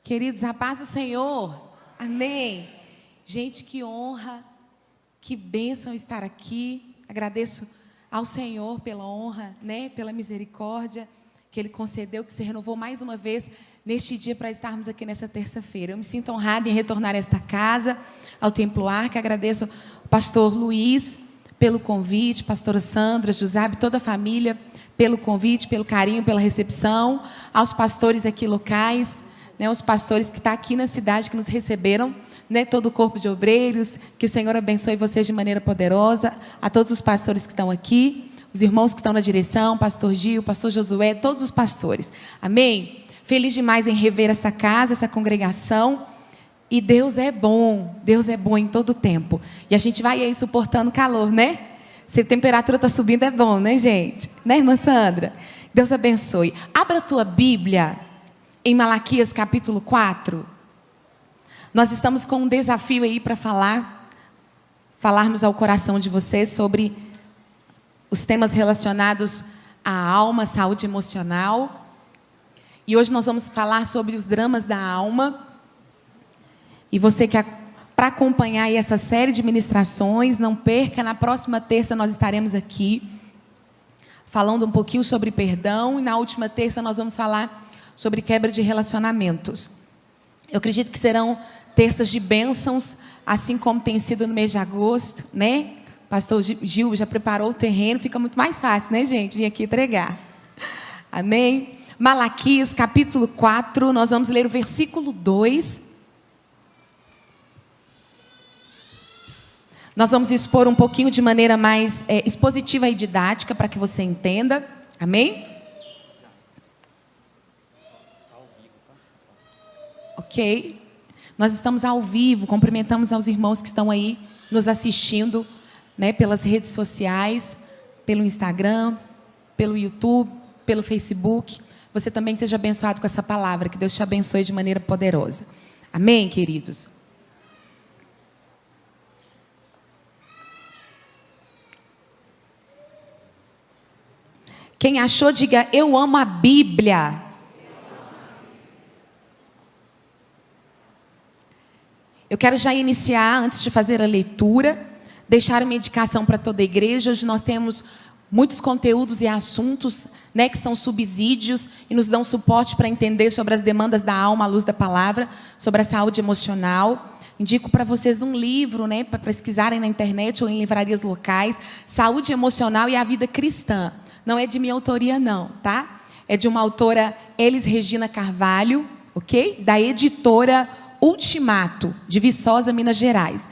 Queridos, a paz do Senhor, amém. Gente, que honra, que bênção estar aqui. Agradeço ao Senhor pela honra, né, pela misericórdia que Ele concedeu, que se renovou mais uma vez neste dia para estarmos aqui nessa terça-feira. Eu me sinto honrada em retornar a esta casa, ao Templo Arca. Agradeço ao pastor Luiz pelo convite, pastora Sandra, Jusabe, toda a família pelo convite, pelo carinho, pela recepção, aos pastores aqui locais, né, os pastores que estão aqui na cidade, que nos receberam, né, todo o corpo de obreiros, que o Senhor abençoe vocês de maneira poderosa, a todos os pastores que estão aqui, os irmãos que estão na direção, pastor Gil, pastor Josué, todos os pastores, amém? Feliz demais em rever essa casa, essa congregação, e Deus é bom em todo o tempo, e a gente vai aí suportando calor, né? Se a temperatura está subindo é bom, né, gente? Né, irmã Sandra? Deus abençoe. Abra a tua Bíblia em Malaquias capítulo 4, nós estamos com um desafio aí para falarmos ao coração de vocês sobre os temas relacionados à alma, saúde emocional. E hoje nós vamos falar sobre os dramas da alma. E você que para acompanhar aí essa série de ministrações, não perca, na próxima terça nós estaremos aqui falando um pouquinho sobre perdão, e na última terça nós vamos falar sobre quebra de relacionamentos. Eu acredito que serão terças de bênçãos, assim como tem sido no mês de agosto, né? Pastor Gil já preparou o terreno, fica muito mais fácil, né, gente? Vim aqui entregar. Amém? Malaquias, capítulo 4, nós vamos ler o versículo 2. Nós vamos expor um pouquinho de maneira mais expositiva e didática, para que você entenda. Amém? Ok? Nós estamos ao vivo, cumprimentamos aos irmãos que estão aí nos assistindo, né, pelas redes sociais, pelo Instagram, pelo YouTube, pelo Facebook. Você também seja abençoado com essa palavra, que Deus te abençoe de maneira poderosa. Amém, queridos? Quem achou, diga: eu amo a Bíblia. Eu quero já iniciar, antes de fazer a leitura, deixar uma indicação para toda a igreja. Hoje nós temos muitos conteúdos e assuntos, né, que são subsídios e nos dão suporte para entender sobre as demandas da alma à luz da palavra, sobre a saúde emocional. Indico para vocês um livro, né, para pesquisarem na internet ou em livrarias locais, Saúde Emocional e a Vida Cristã. Não é de minha autoria não, tá? É de uma autora, Elis Regina Carvalho, ok? Da editora Ultimato, de Viçosa, Minas Gerais.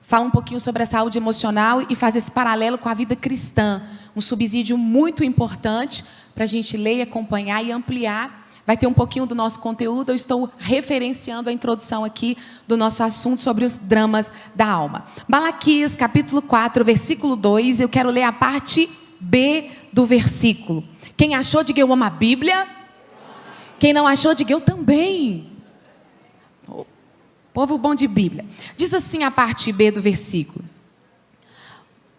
Fala um pouquinho sobre a saúde emocional e faz esse paralelo com a vida cristã. Um subsídio muito importante para a gente ler, acompanhar e ampliar. Vai ter um pouquinho do nosso conteúdo. Eu estou referenciando a introdução aqui do nosso assunto sobre os dramas da alma. Malaquias, capítulo 4, versículo 2. Eu quero ler a parte B do versículo. Quem achou, diga: eu amo a Bíblia. Quem não achou, diga: eu também. Povo bom de Bíblia. Diz assim a parte B do versículo: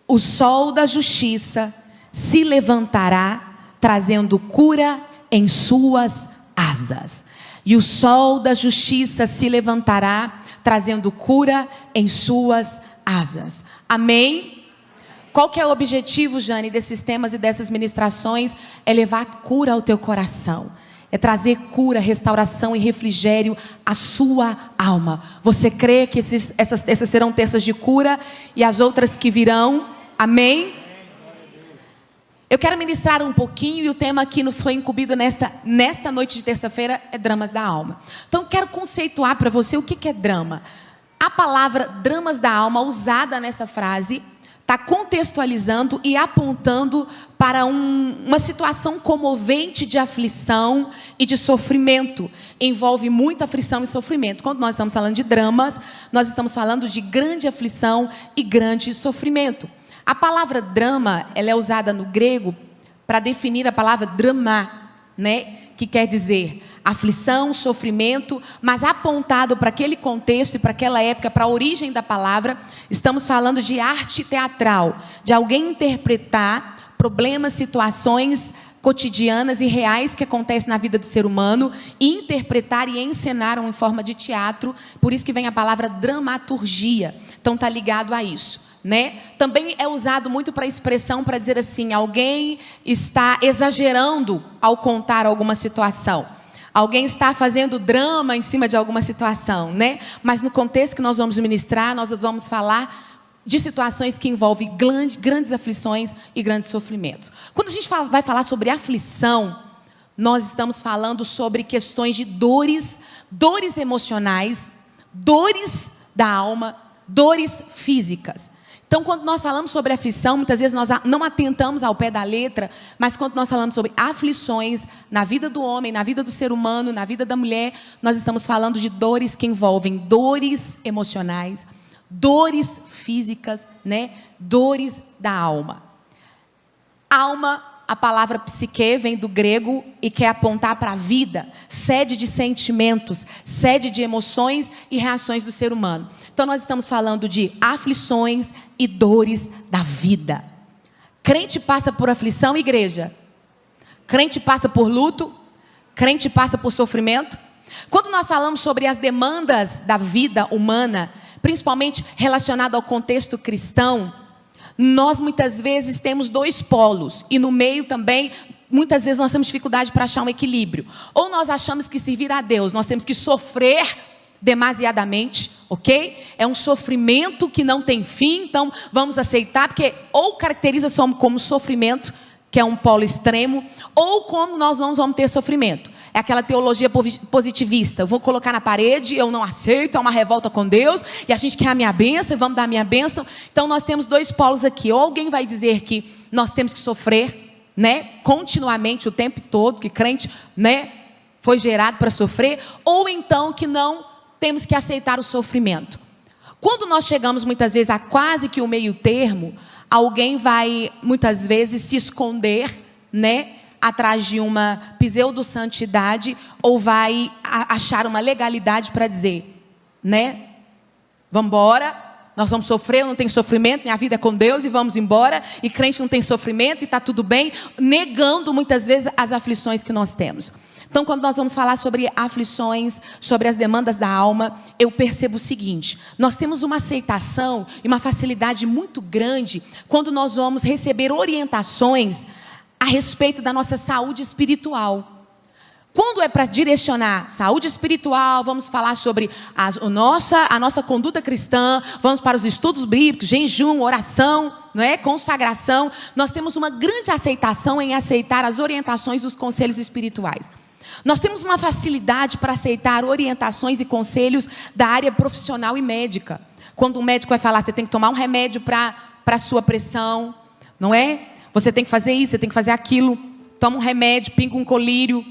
o sol da justiça se levantará, trazendo cura em suas asas. E o sol da justiça se levantará, trazendo cura em suas asas. Amém? Qual que é o objetivo, Jane, desses temas e dessas ministrações? É levar cura ao teu coração. É trazer cura, restauração e refrigério à sua alma. Você crê que essas serão terças de cura e as outras que virão? Amém? Eu quero ministrar um pouquinho, e o tema que nos foi incumbido nesta noite de terça-feira é dramas da alma. Então, quero conceituar para você o que é drama. A palavra dramas da alma, usada nessa frase, está contextualizando e apontando para uma situação comovente de aflição e de sofrimento. Envolve muita aflição e sofrimento. Quando nós estamos falando de dramas, nós estamos falando de grande aflição e grande sofrimento. A palavra drama, ela é usada no grego para definir a palavra drama, né? Que quer dizer aflição, sofrimento, mas apontado para aquele contexto e para aquela época, para a origem da palavra, estamos falando de arte teatral, de alguém interpretar problemas, situações cotidianas e reais que acontecem na vida do ser humano, e interpretar e encenaram em forma de teatro. Por isso que vem a palavra dramaturgia. Então está ligado a isso, né? Também é usado muito para expressão, para dizer assim, alguém está exagerando ao contar alguma situação. Alguém está fazendo drama em cima de alguma situação, né? Mas no contexto que nós vamos ministrar, nós vamos falar de situações que envolvem grandes aflições e grandes sofrimentos. Quando a gente vai falar sobre aflição, nós estamos falando sobre questões de dores emocionais, dores da alma, dores físicas. Então, quando nós falamos sobre aflição, muitas vezes nós não atentamos ao pé da letra, mas quando nós falamos sobre aflições na vida do homem, na vida do ser humano, na vida da mulher, nós estamos falando de dores que envolvem dores emocionais, dores físicas, né? Dores da alma. Alma, a palavra psique vem do grego e quer apontar para a vida, sede de sentimentos, sede de emoções e reações do ser humano. Então nós estamos falando de aflições e dores da vida. Crente passa por aflição, igreja. Crente passa por luto, crente passa por sofrimento. Quando nós falamos sobre as demandas da vida humana, principalmente relacionado ao contexto cristão, nós muitas vezes temos dois polos, e no meio também, muitas vezes nós temos dificuldade para achar um equilíbrio. Ou nós achamos que servir a Deus, nós temos que sofrer demasiadamente, ok? É um sofrimento que não tem fim, então vamos aceitar, porque ou caracteriza só como sofrimento, que é um polo extremo, ou como nós não vamos ter sofrimento. É aquela teologia positivista. Eu vou colocar na parede, eu não aceito, é uma revolta com Deus, e a gente quer a minha bênção, e vamos dar a minha bênção. Então nós temos dois polos aqui. Ou alguém vai dizer que nós temos que sofrer, né, continuamente, o tempo todo, que crente, né, foi gerado para sofrer, ou então que não temos que aceitar o sofrimento. Quando nós chegamos muitas vezes a quase que o meio termo, alguém vai muitas vezes se esconder, né, atrás de uma pseudo-santidade, ou vai achar uma legalidade para dizer, né, vamos embora, nós vamos sofrer, não tem sofrimento, minha vida é com Deus e vamos embora, e crente não tem sofrimento e está tudo bem, negando muitas vezes as aflições que nós temos. Então, quando nós vamos falar sobre aflições, sobre as demandas da alma, eu percebo o seguinte: nós temos uma aceitação e uma facilidade muito grande quando nós vamos receber orientações a respeito da nossa saúde espiritual. Quando é para direcionar saúde espiritual, vamos falar sobre a nossa conduta cristã, vamos para os estudos bíblicos, jejum, oração, não é? Consagração. Nós temos uma grande aceitação em aceitar as orientações dos conselhos espirituais. Nós temos uma facilidade para aceitar orientações e conselhos da área profissional e médica. Quando um médico vai falar, você tem que tomar um remédio para a sua pressão, não é? Você tem que fazer isso, você tem que fazer aquilo. Toma um remédio, pinga um colírio,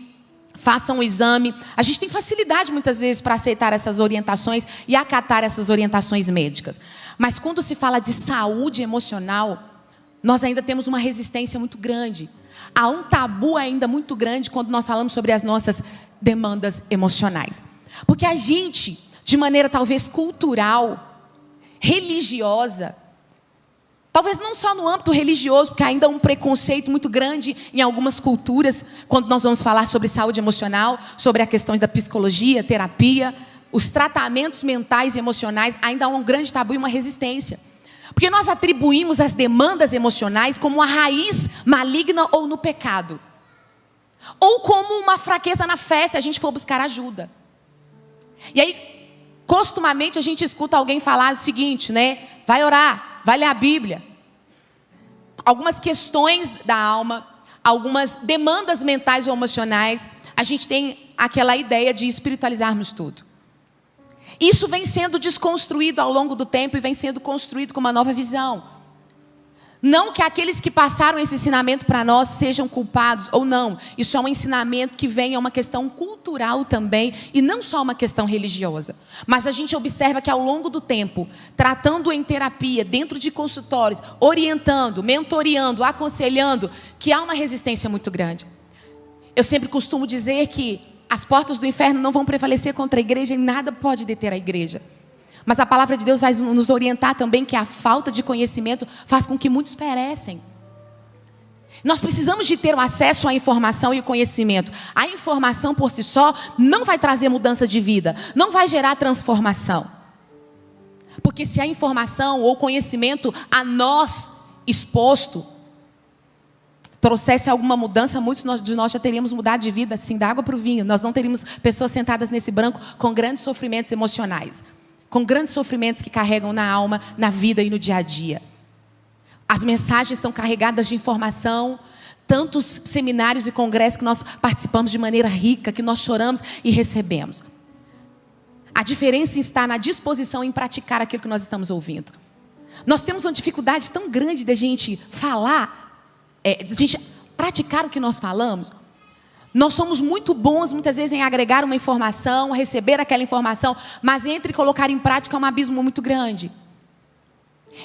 faça um exame. A gente tem facilidade muitas vezes para aceitar essas orientações e acatar essas orientações médicas. Mas quando se fala de saúde emocional, nós ainda temos uma resistência muito grande. Há um tabu ainda muito grande quando nós falamos sobre as nossas demandas emocionais. Porque a gente, de maneira talvez cultural, religiosa, talvez não só no âmbito religioso, porque ainda há um preconceito muito grande em algumas culturas, quando nós vamos falar sobre saúde emocional, sobre as questões da psicologia, terapia, os tratamentos mentais e emocionais, ainda há um grande tabu e uma resistência. Porque nós atribuímos as demandas emocionais como uma raiz maligna ou no pecado. Ou como uma fraqueza na fé, se a gente for buscar ajuda. E aí, costumamente, a gente escuta alguém falar o seguinte, né? Vai orar, vai ler a Bíblia. Algumas questões da alma, algumas demandas mentais ou emocionais, a gente tem aquela ideia de espiritualizarmos tudo. Isso vem sendo desconstruído ao longo do tempo e vem sendo construído com uma nova visão. Não que aqueles que passaram esse ensinamento para nós sejam culpados ou não. Isso é um ensinamento que vem a uma questão cultural também e não só uma questão religiosa. Mas a gente observa que ao longo do tempo, tratando em terapia, dentro de consultórios, orientando, mentoreando, aconselhando, que há uma resistência muito grande. Eu sempre costumo dizer que as portas do inferno não vão prevalecer contra a igreja e nada pode deter a igreja. Mas a palavra de Deus vai nos orientar também que a falta de conhecimento faz com que muitos perecem. Nós precisamos de ter o acesso à informação e o conhecimento. A informação por si só não vai trazer mudança de vida, não vai gerar transformação. Porque se a informação ou conhecimento a nós exposto trouxesse alguma mudança, muitos de nós já teríamos mudado de vida, assim, da água para o vinho. Nós não teríamos pessoas sentadas nesse banco com grandes sofrimentos emocionais, com grandes sofrimentos que carregam na alma, na vida e no dia a dia. As mensagens são carregadas de informação, tantos seminários e congressos que nós participamos de maneira rica, que nós choramos e recebemos. A diferença está na disposição em praticar aquilo que nós estamos ouvindo. Nós temos uma dificuldade tão grande de a gente falar, de a gente praticar o que nós falamos. Nós somos muito bons, muitas vezes, em agregar uma informação, receber aquela informação, mas entre colocar em prática é um abismo muito grande.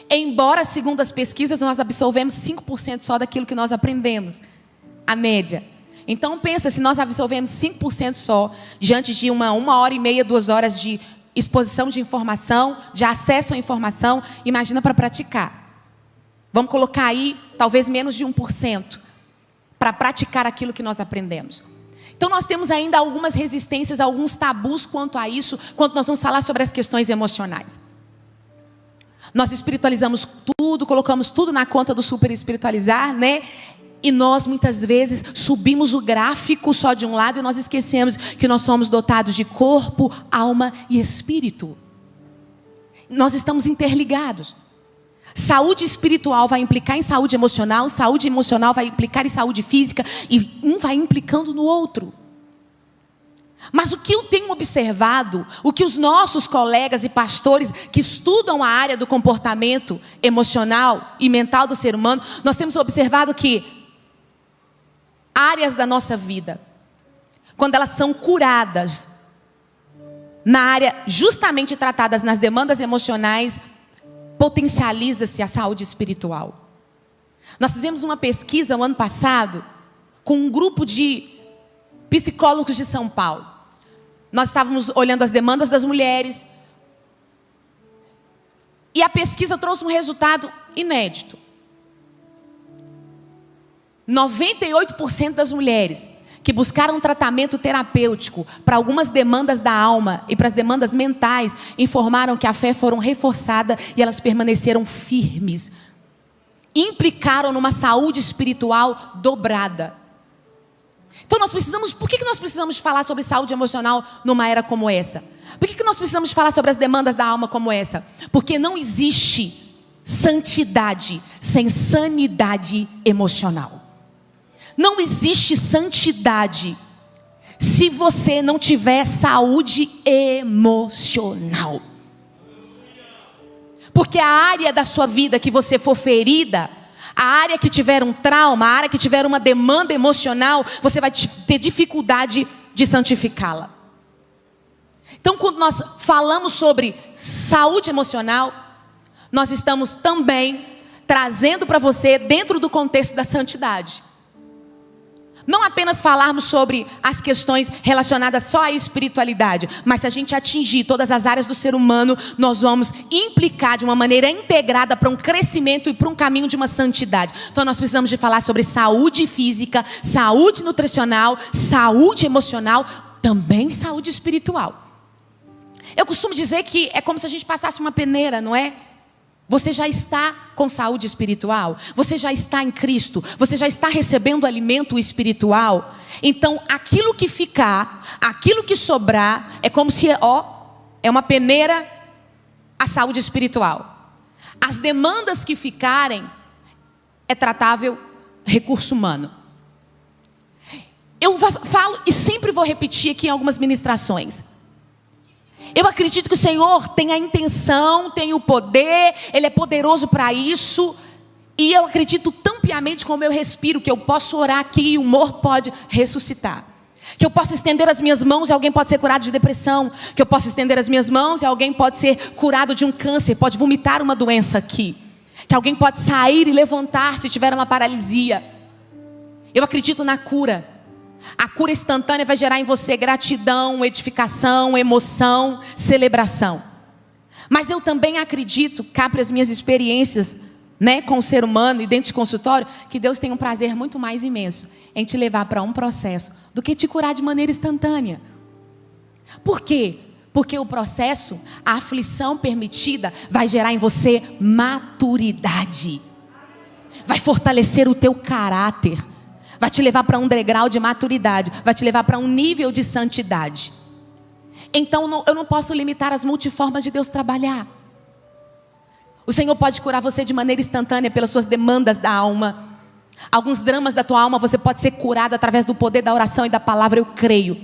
Embora, segundo as pesquisas, nós absorvemos 5% só daquilo que nós aprendemos, a média. Então pensa, se nós absorvemos 5% só, diante de uma hora e meia, 2 horas de exposição de informação, de acesso à informação, imagina para praticar. Vamos colocar aí, talvez menos de 1%, para praticar aquilo que nós aprendemos. Então nós temos ainda algumas resistências, alguns tabus quanto a isso, quando nós vamos falar sobre as questões emocionais. Nós espiritualizamos tudo, colocamos tudo na conta do super espiritualizar, né? E nós muitas vezes subimos o gráfico só de um lado e nós esquecemos que nós somos dotados de corpo, alma e espírito. Nós estamos interligados. Saúde espiritual vai implicar em saúde emocional vai implicar em saúde física e um vai implicando no outro. Mas o que eu tenho observado, o que os nossos colegas e pastores que estudam a área do comportamento emocional e mental do ser humano, nós temos observado que áreas da nossa vida, quando elas são curadas, na área justamente tratadas nas demandas emocionais, potencializa-se a saúde espiritual. Nós fizemos uma pesquisa no ano passado com um grupo de psicólogos de São Paulo. Nós estávamos olhando as demandas das mulheres e a pesquisa trouxe um resultado inédito. 98% das mulheres que buscaram tratamento terapêutico para algumas demandas da alma e para as demandas mentais, informaram que a fé foram reforçada e elas permaneceram firmes. Implicaram numa saúde espiritual dobrada. Então por que nós precisamos falar sobre saúde emocional numa era como essa? Por que nós precisamos falar sobre as demandas da alma como essa? Porque não existe santidade sem sanidade emocional. Não existe santidade se você não tiver saúde emocional. Porque a área da sua vida que você for ferida, a área que tiver um trauma, a área que tiver uma demanda emocional, você vai ter dificuldade de santificá-la. Então, quando nós falamos sobre saúde emocional, nós estamos também trazendo para você dentro do contexto da santidade. Não apenas falarmos sobre as questões relacionadas só à espiritualidade, mas se a gente atingir todas as áreas do ser humano, nós vamos implicar de uma maneira integrada para um crescimento e para um caminho de uma santidade. Então nós precisamos de falar sobre saúde física, saúde nutricional, saúde emocional, também saúde espiritual. Eu costumo dizer que é como se a gente passasse uma peneira, não é? Você já está com saúde espiritual? Você já está em Cristo? Você já está recebendo alimento espiritual? Então, aquilo que ficar, aquilo que sobrar, é como se, é uma peneira a saúde espiritual. As demandas que ficarem, é tratável recurso humano. Eu falo e sempre vou repetir aqui em algumas ministrações. Eu acredito que o Senhor tem a intenção, tem o poder, Ele é poderoso para isso. E eu acredito tão piamente como eu respiro, que eu posso orar aqui e o morto pode ressuscitar. Que eu posso estender as minhas mãos e alguém pode ser curado de depressão. Que eu posso estender as minhas mãos e alguém pode ser curado de um câncer, pode vomitar uma doença aqui. Que alguém pode sair e levantar se tiver uma paralisia. Eu acredito na cura. A cura instantânea vai gerar em você gratidão, edificação, emoção, celebração. Mas eu também acredito, cá para as minhas experiências né, com o ser humano e dentro de consultório, que Deus tem um prazer muito mais imenso em te levar para um processo do que te curar de maneira instantânea. Por quê? Porque o processo, a aflição permitida, vai gerar em você maturidade. Vai fortalecer o teu caráter. Vai te levar para um degrau de maturidade. Vai te levar para um nível de santidade. Então eu não posso limitar as multiformas de Deus trabalhar. O Senhor pode curar você de maneira instantânea pelas suas demandas da alma. Alguns dramas da tua alma você pode ser curado através do poder da oração e da palavra, eu creio.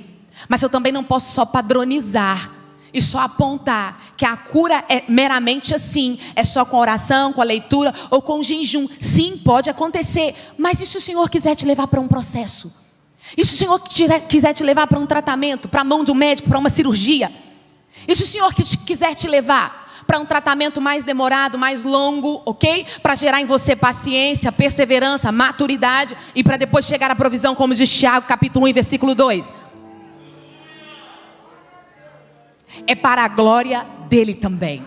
Mas eu também não posso só padronizar e só apontar que a cura é meramente assim, é só com oração, com a leitura ou com jejum. Sim, pode acontecer, mas e se o Senhor quiser te levar para um processo? E se o Senhor quiser te levar para um tratamento, para a mão de um médico, para uma cirurgia? E se o Senhor quiser te levar para um tratamento mais demorado, mais longo, ok? Para gerar em você paciência, perseverança, maturidade e para depois chegar à provisão, como diz Tiago, capítulo 1, versículo 2. É para a glória dele também.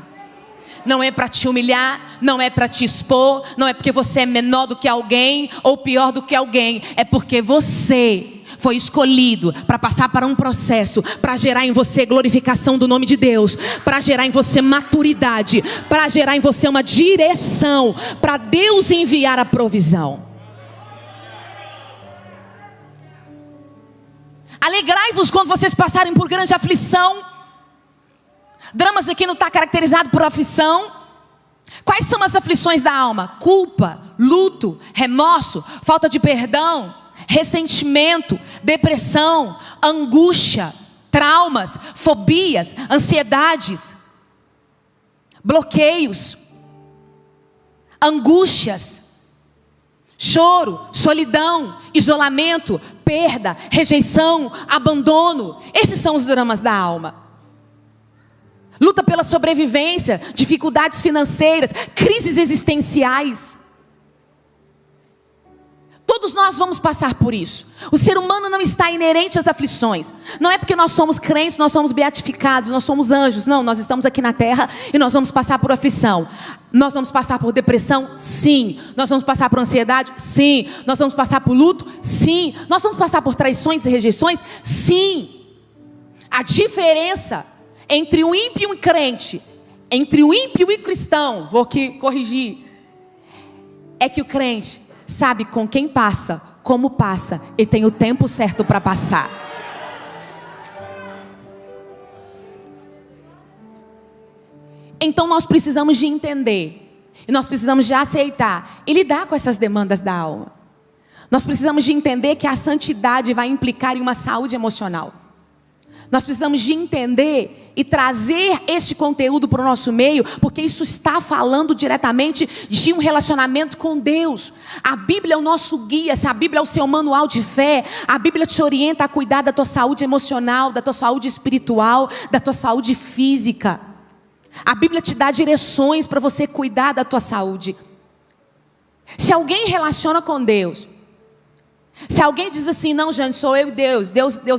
Não é para te humilhar, não é para te expor, não é porque você é menor do que alguém ou pior do que alguém. É porque você foi escolhido para passar para um processo, para gerar em você glorificação do nome de Deus, para gerar em você maturidade, para gerar em você uma direção, para Deus enviar a provisão. Alegrai-vos quando vocês passarem por grande aflição. Dramas aqui não está caracterizado por aflição. Quais são as aflições da alma? Culpa, luto, remorso, falta de perdão, ressentimento, depressão, angústia, traumas, fobias, ansiedades, bloqueios, angústias, choro, solidão, isolamento, perda, rejeição, abandono. Esses são os dramas da alma. Luta pela sobrevivência, dificuldades financeiras, crises existenciais. Todos nós vamos passar por isso. O ser humano não está inerente às aflições. Não é porque nós somos crentes, nós somos beatificados, nós somos anjos. Não, nós estamos aqui na terra e nós vamos passar por aflição. Nós vamos passar por depressão? Sim. Nós vamos passar por ansiedade? Sim. Nós vamos passar por luto? Sim. Nós vamos passar por traições e rejeições? Sim. A diferença entre o ímpio e o crente, entre o ímpio e o cristão, vou aqui corrigir, é que o crente sabe com quem passa, como passa, e tem o tempo certo para passar. Então nós precisamos de entender, e nós precisamos de aceitar e lidar com essas demandas da alma. Nós precisamos de entender que a santidade vai implicar em uma saúde emocional. Nós precisamos de entender e trazer este conteúdo para o nosso meio, porque isso está falando diretamente de um relacionamento com Deus. A Bíblia é o nosso guia, se a Bíblia é o seu manual de fé, a Bíblia te orienta a cuidar da tua saúde emocional, da tua saúde espiritual, da tua saúde física. A Bíblia te dá direções para você cuidar da tua saúde. Se alguém relaciona com Deus, se alguém diz assim, não, Jane, sou eu e Deus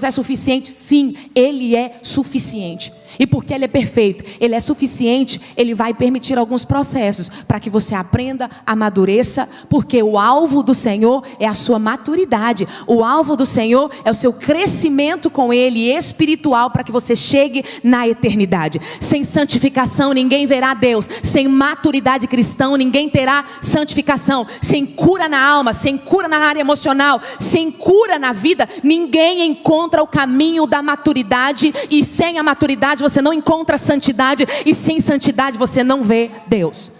é suficiente. Sim, Ele é suficiente. E porque Ele é perfeito, Ele é suficiente, Ele vai permitir alguns processos para que você aprenda, amadureça, porque o alvo do Senhor é a sua maturidade. O alvo do Senhor é o seu crescimento com Ele espiritual, para que você chegue na eternidade. Sem santificação ninguém verá Deus. Sem maturidade cristã ninguém terá santificação. Sem cura na alma, sem cura na área emocional, sem cura na vida, ninguém encontra o caminho da maturidade. E sem a maturidade você não encontra santidade, e sem santidade você não vê Deus.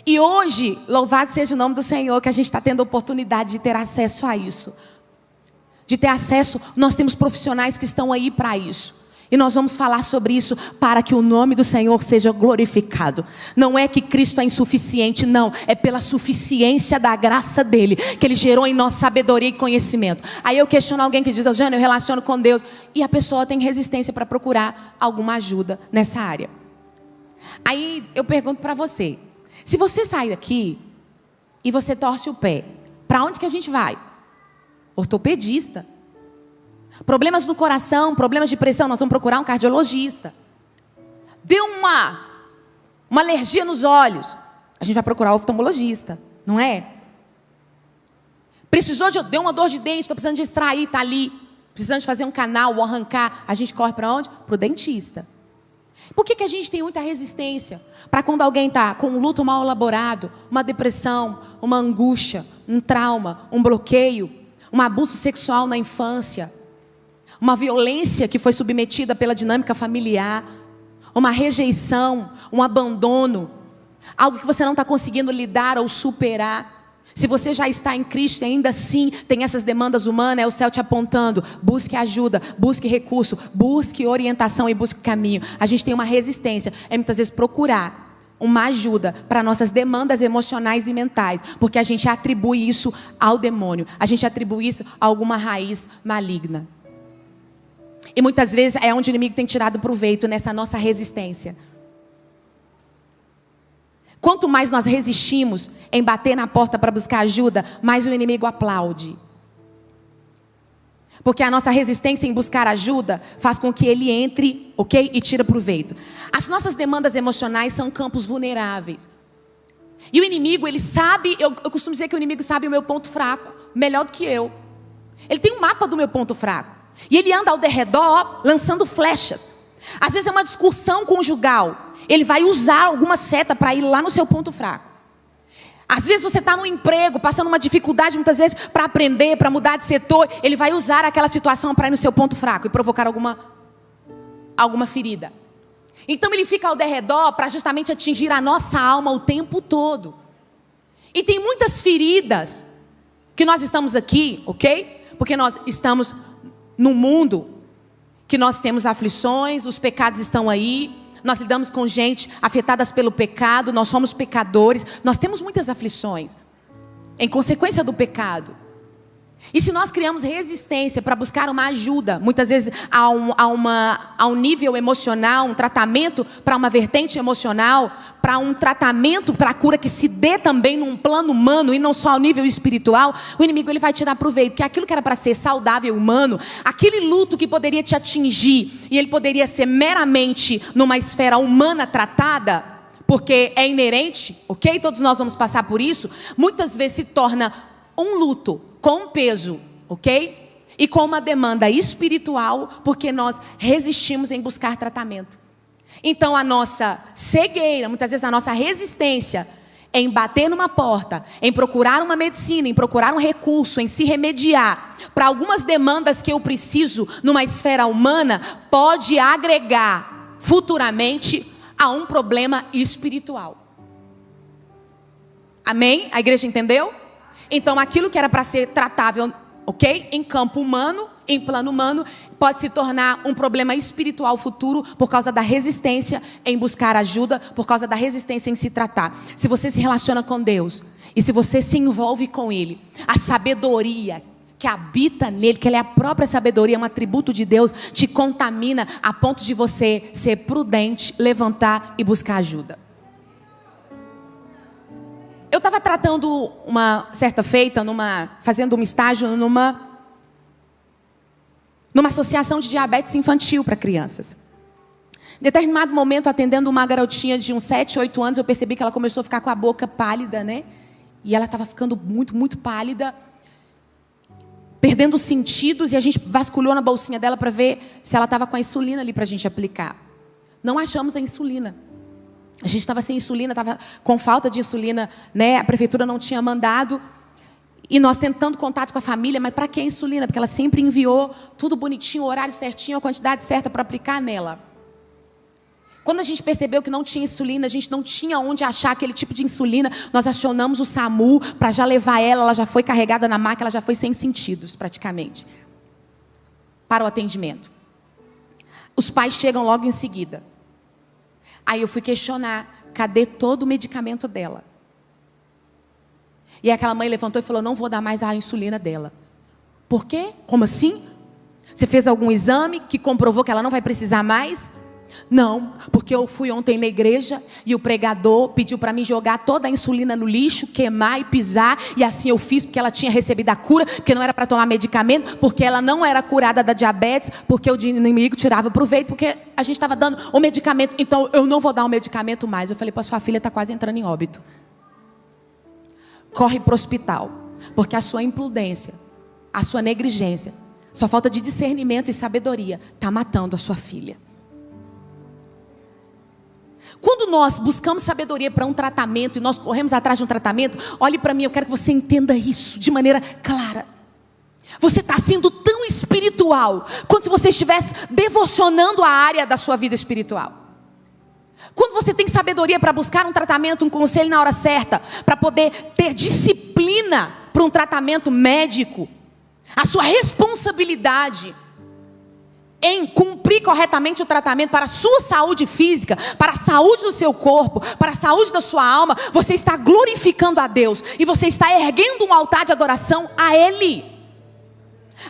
E hoje, louvado seja o nome do Senhor, que a gente está tendo a oportunidade de ter acesso a isso. De ter acesso, nós temos profissionais que estão aí para isso. E nós vamos falar sobre isso para que o nome do Senhor seja glorificado. Não é que Cristo é insuficiente, não. É pela suficiência da graça dEle, que Ele gerou em nós sabedoria e conhecimento. Aí eu questiono alguém que diz, Jane, eu relaciono com Deus. E a pessoa tem resistência para procurar alguma ajuda nessa área. Aí eu pergunto para você, se você sair daqui e você torce o pé, para onde que a gente vai? Ortopedista. Problemas no coração, problemas de pressão, nós vamos procurar um cardiologista. Deu uma alergia nos olhos, a gente vai procurar o oftalmologista, não é? Deu uma dor de dente, estou precisando de extrair, está ali. Precisando de fazer um canal ou arrancar, a gente corre para onde? Para o dentista. Por que a gente tem muita resistência? Para quando alguém está com um luto mal elaborado, uma depressão, uma angústia, um trauma, um bloqueio, um abuso sexual na infância, uma violência que foi submetida pela dinâmica familiar, uma rejeição, um abandono, algo que você não está conseguindo lidar ou superar. Se você já está em Cristo e ainda assim tem essas demandas humanas, é o céu te apontando, busque ajuda, busque recurso, busque orientação e busque caminho. A gente tem uma resistência, muitas vezes procurar uma ajuda para nossas demandas emocionais e mentais, porque a gente atribui isso ao demônio, a gente atribui isso a alguma raiz maligna. E muitas vezes é onde o inimigo tem tirado proveito, nessa nossa resistência. Quanto mais nós resistimos em bater na porta para buscar ajuda, mais o inimigo aplaude. Porque a nossa resistência em buscar ajuda faz com que ele entre, ok? E tira proveito. As nossas demandas emocionais são campos vulneráveis. E o inimigo, ele sabe, eu costumo dizer que o inimigo sabe o meu ponto fraco, melhor do que eu. Ele tem um mapa do meu ponto fraco. E ele anda ao derredor lançando flechas. Às vezes é uma discussão conjugal. Ele vai usar alguma seta para ir lá no seu ponto fraco. Às vezes você está no emprego, passando uma dificuldade muitas vezes para aprender, para mudar de setor. Ele vai usar aquela situação para ir no seu ponto fraco e provocar alguma ferida. Então ele fica ao derredor para justamente atingir a nossa alma o tempo todo. E tem muitas feridas que nós estamos aqui, ok? Porque nós estamos num mundo que nós temos aflições, os pecados estão aí. Nós lidamos com gente afetadas pelo pecado, nós somos pecadores, nós temos muitas aflições em consequência do pecado. E se nós criamos resistência para buscar uma ajuda, muitas vezes a um nível emocional, um tratamento para uma vertente emocional, para um tratamento para a cura que se dê também num plano humano e não só ao nível espiritual, o inimigo ele vai tirar proveito, porque aquilo que era para ser saudável humano, aquele luto que poderia te atingir e ele poderia ser meramente numa esfera humana tratada, porque é inerente, ok? Todos nós vamos passar por isso, muitas vezes se torna um luto com um peso, ok? E com uma demanda espiritual, porque nós resistimos em buscar tratamento. Então a nossa cegueira, muitas vezes a nossa resistência em bater numa porta, em procurar uma medicina, em procurar um recurso, em se remediar para algumas demandas que eu preciso numa esfera humana, pode agregar futuramente a um problema espiritual. Amém? A igreja entendeu? Então aquilo que era para ser tratável, ok? Em campo humano, em plano humano, pode se tornar um problema espiritual futuro por causa da resistência em buscar ajuda, por causa da resistência em se tratar. Se você se relaciona com Deus e se você se envolve com Ele, a sabedoria que habita nele, que Ele é a própria sabedoria, é um atributo de Deus, te contamina a ponto de você ser prudente, levantar e buscar ajuda. Eu estava tratando uma certa feita, fazendo um estágio numa associação de diabetes infantil para crianças. Em determinado momento, atendendo uma garotinha de uns 7, 8 anos, eu percebi que ela começou a ficar com a boca pálida, né? E ela estava ficando muito, muito pálida, perdendo os sentidos, e a gente vasculhou na bolsinha dela para ver se ela estava com a insulina ali para a gente aplicar. Não achamos a insulina. A gente estava sem insulina, estava com falta de insulina, né? A prefeitura não tinha mandado. E nós tentando contato com a família, mas para que a insulina? Porque ela sempre enviou tudo bonitinho, o horário certinho, a quantidade certa para aplicar nela. Quando a gente percebeu que não tinha insulina, a gente não tinha onde achar aquele tipo de insulina, nós acionamos o SAMU para já levar ela já foi carregada na maca, ela já foi sem sentidos praticamente, para o atendimento. Os pais chegam logo em seguida. Aí eu fui questionar, cadê todo o medicamento dela? E aquela mãe levantou e falou, não vou dar mais a insulina dela. Por quê? Como assim? Você fez algum exame que comprovou que ela não vai precisar mais? Não, porque eu fui ontem na igreja e o pregador pediu para mim jogar toda a insulina no lixo, queimar e pisar. E assim eu fiz porque ela tinha recebido a cura, porque não era para tomar medicamento, porque ela não era curada da diabetes, porque o inimigo tirava proveito, porque a gente estava dando o medicamento. Então eu não vou dar o medicamento mais. Eu falei, para sua filha está quase entrando em óbito. Corre para o hospital, porque a sua imprudência, a sua negligência, sua falta de discernimento e sabedoria está matando a sua filha. Quando nós buscamos sabedoria para um tratamento e nós corremos atrás de um tratamento, olhe para mim, eu quero que você entenda isso de maneira clara. Você está sendo tão espiritual quanto se você estivesse devocionando a área da sua vida espiritual. Quando você tem sabedoria para buscar um tratamento, um conselho na hora certa, para poder ter disciplina para um tratamento médico, a sua responsabilidade em cumprir corretamente o tratamento para a sua saúde física, para a saúde do seu corpo, para a saúde da sua alma, você está glorificando a Deus e você está erguendo um altar de adoração a Ele.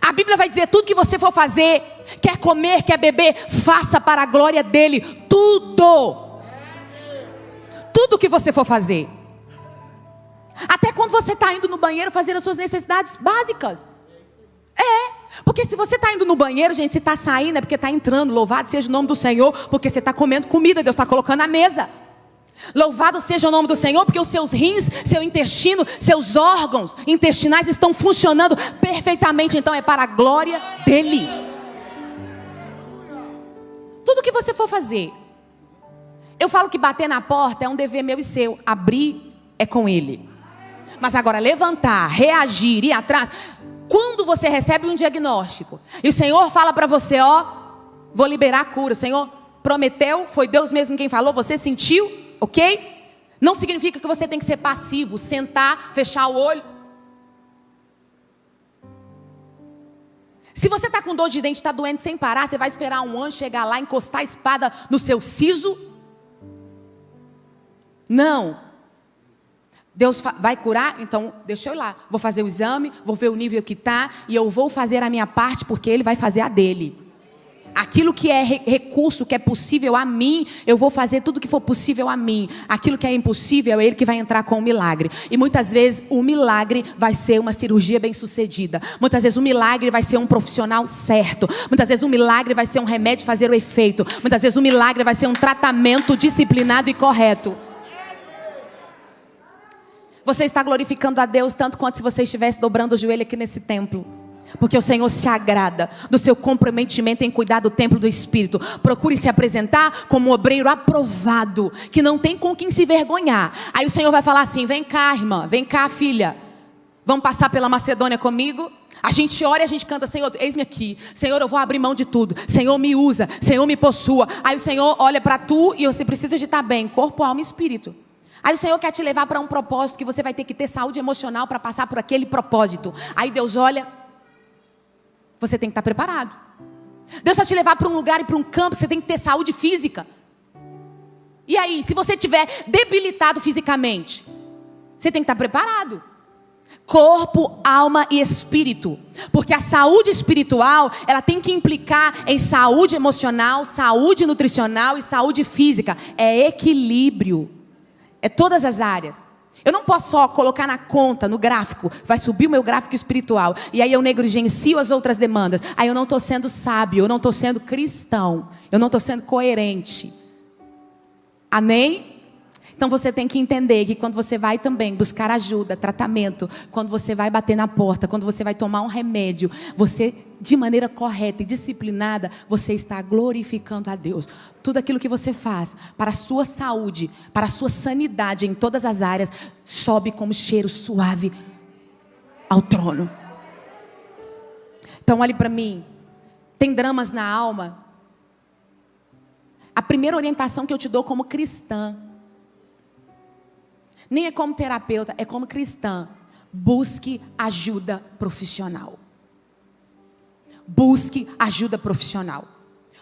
A Bíblia vai dizer, tudo que você for fazer, quer comer, quer beber, faça para a glória dEle, tudo que você for fazer, até quando você está indo no banheiro fazer as suas necessidades básicas. Porque se você está indo no banheiro, gente, se está saindo é porque está entrando. Louvado seja o nome do Senhor, porque você está comendo comida, Deus está colocando na mesa. Louvado seja o nome do Senhor, porque os seus rins, seu intestino, seus órgãos intestinais estão funcionando perfeitamente. Então é para a glória dEle. Tudo que você for fazer, eu falo que bater na porta é um dever meu e seu, abrir é com Ele. Mas agora levantar, reagir, ir atrás. Quando você recebe um diagnóstico e o Senhor fala para você, vou liberar a cura. O Senhor prometeu, foi Deus mesmo quem falou, você sentiu, ok? Não significa que você tem que ser passivo, sentar, fechar o olho. Se você está com dor de dente, está doendo sem parar, você vai esperar um anjo chegar lá, encostar a espada no seu siso? Não. Deus vai curar? Então deixa eu ir lá, vou fazer o exame, vou ver o nível que está, e eu vou fazer a minha parte, porque Ele vai fazer a dele. Aquilo que é recurso, que é possível a mim, eu vou fazer tudo que for possível a mim. Aquilo que é impossível, é Ele que vai entrar com o milagre. E muitas vezes o milagre vai ser uma cirurgia bem sucedida. Muitas vezes o milagre vai ser um profissional certo. Muitas vezes o milagre vai ser um remédio fazer o efeito. Muitas vezes o milagre vai ser um tratamento disciplinado e correto. Você está glorificando a Deus tanto quanto se você estivesse dobrando o joelho aqui nesse templo. Porque o Senhor se agrada do seu comprometimento em cuidar do templo do Espírito. Procure se apresentar como um obreiro aprovado, que não tem com quem se vergonhar. Aí o Senhor vai falar assim, vem cá irmã, vem cá filha, vamos passar pela Macedônia comigo? A gente ora e a gente canta, Senhor, eis-me aqui. Senhor, eu vou abrir mão de tudo. Senhor, me usa, Senhor, me possua. Aí o Senhor olha para tu e você precisa de estar bem, corpo, alma e espírito. Aí o Senhor quer te levar para um propósito que você vai ter que ter saúde emocional para passar por aquele propósito. Aí Deus olha, você tem que estar preparado. Deus vai te levar para um lugar e para um campo, você tem que ter saúde física. E aí, se você estiver debilitado fisicamente, você tem que estar preparado. Corpo, alma e espírito. Porque a saúde espiritual, ela tem que implicar em saúde emocional, saúde nutricional e saúde física. É equilíbrio. É todas as áreas. Eu não posso só colocar na conta, no gráfico, vai subir o meu gráfico espiritual, e aí eu negligencio as outras demandas. Aí eu não estou sendo sábio, eu não estou sendo cristão, eu não estou sendo coerente. Amém? Então você tem que entender que quando você vai também buscar ajuda, tratamento, quando você vai bater na porta, quando você vai tomar um remédio, você, de maneira correta e disciplinada, você está glorificando a Deus. Tudo aquilo que você faz para a sua saúde, para a sua sanidade em todas as áreas, sobe como cheiro suave ao trono. Então olhe para mim, tem dramas na alma? A primeira orientação que eu te dou como cristã, nem é como terapeuta, é como cristã. Busque ajuda profissional. Busque ajuda profissional.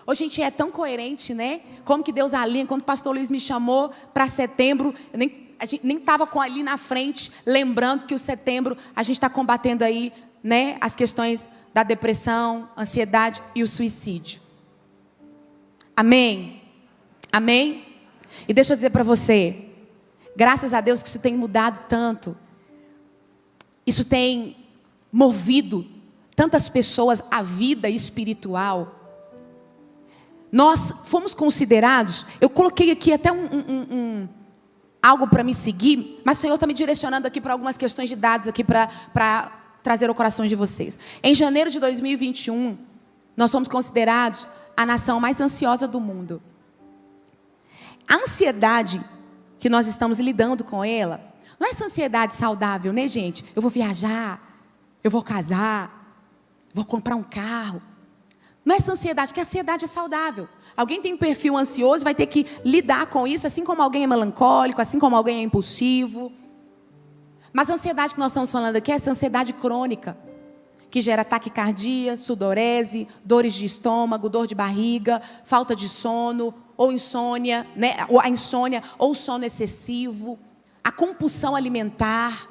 Hoje a gente é tão coerente, né? Como que Deus alinha. Quando o pastor Luiz me chamou para setembro, a gente nem estava ali na frente, lembrando que o setembro a gente está combatendo aí, né, as questões da depressão, ansiedade e o suicídio. Amém? Amém? E deixa eu dizer para você, graças a Deus que isso tem mudado tanto. Isso tem movido tantas pessoas à vida espiritual. Nós fomos considerados, eu coloquei aqui até algo para me seguir, mas o Senhor está me direcionando aqui para algumas questões de dados aqui para trazer ao coração de vocês. Em janeiro de 2021, nós fomos considerados a nação mais ansiosa do mundo. A ansiedade que nós estamos lidando com ela, não é essa ansiedade saudável, né, gente? Eu vou viajar, eu vou casar, vou comprar um carro. Não é essa ansiedade, porque a ansiedade é saudável. Alguém tem um perfil ansioso, vai ter que lidar com isso, assim como alguém é melancólico, assim como alguém é impulsivo. Mas a ansiedade que nós estamos falando aqui é essa ansiedade crônica, que gera taquicardia, sudorese, dores de estômago, dor de barriga, falta de sono, ou insônia, né? Ou a insônia, ou sono excessivo, a compulsão alimentar,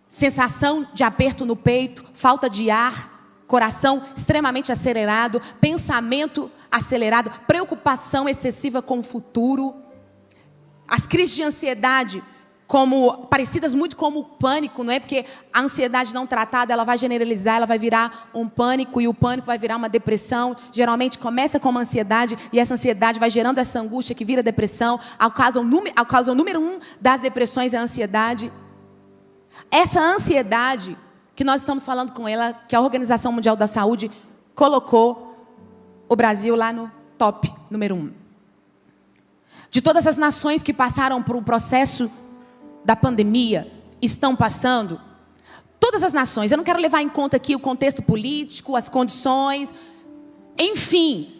sensação de aperto no peito, falta de ar, coração extremamente acelerado, pensamento acelerado, preocupação excessiva com o futuro, as crises de ansiedade, parecidas muito como o pânico, não é? Porque a ansiedade não tratada, ela vai generalizar, ela vai virar um pânico, e o pânico vai virar uma depressão. Geralmente começa com uma ansiedade, e essa ansiedade vai gerando essa angústia que vira depressão. A causa número 1 das depressões é a ansiedade. Essa ansiedade que nós estamos falando com ela, que a Organização Mundial da Saúde colocou o Brasil lá no top número 1. De todas as nações que passaram por um processo da pandemia, estão passando, todas as nações, eu não quero levar em conta aqui o contexto político, as condições, enfim,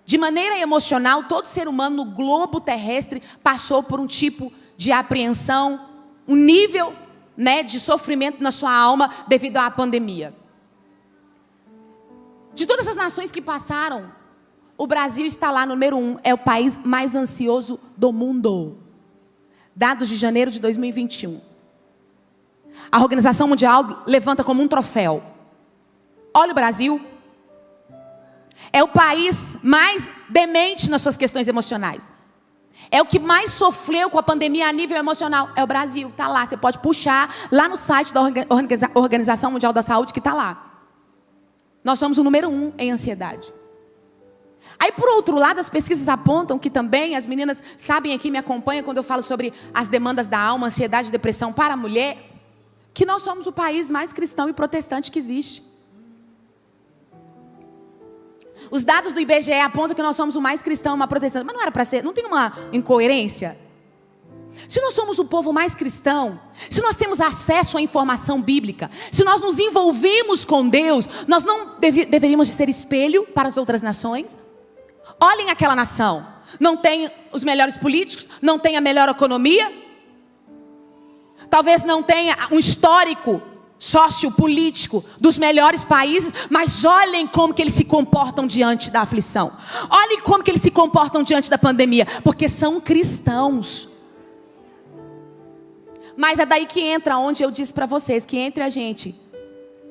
de maneira emocional, todo ser humano no globo terrestre passou por um tipo de apreensão, um nível, né, de sofrimento na sua alma devido à pandemia. De todas as nações que passaram, o Brasil está lá no número 1, é o país mais ansioso do mundo. Dados de janeiro de 2021. A Organização Mundial levanta como um troféu. Olha o Brasil. É o país mais demente nas suas questões emocionais. É o que mais sofreu com a pandemia a nível emocional. É o Brasil, está lá. Você pode puxar lá no site da Organização Mundial da Saúde, que está lá. Nós somos o número 1 em ansiedade. Aí, por outro lado, as pesquisas apontam que também, as meninas sabem aqui, me acompanham quando eu falo sobre as demandas da alma, ansiedade e depressão para a mulher, que nós somos o país mais cristão e protestante que existe. Os dados do IBGE apontam que nós somos o mais cristão e uma protestante. Mas não era para ser, não tem uma incoerência? Se nós somos o povo mais cristão, se nós temos acesso à informação bíblica, se nós nos envolvemos com Deus, nós não deveríamos ser espelho para as outras nações? Olhem aquela nação, não tem os melhores políticos, não tem a melhor economia, talvez não tenha um histórico sociopolítico dos melhores países, mas olhem como que eles se comportam diante da aflição. Olhem como que eles se comportam diante da pandemia, porque são cristãos. Mas é daí que entra onde eu disse para vocês, que entre a gente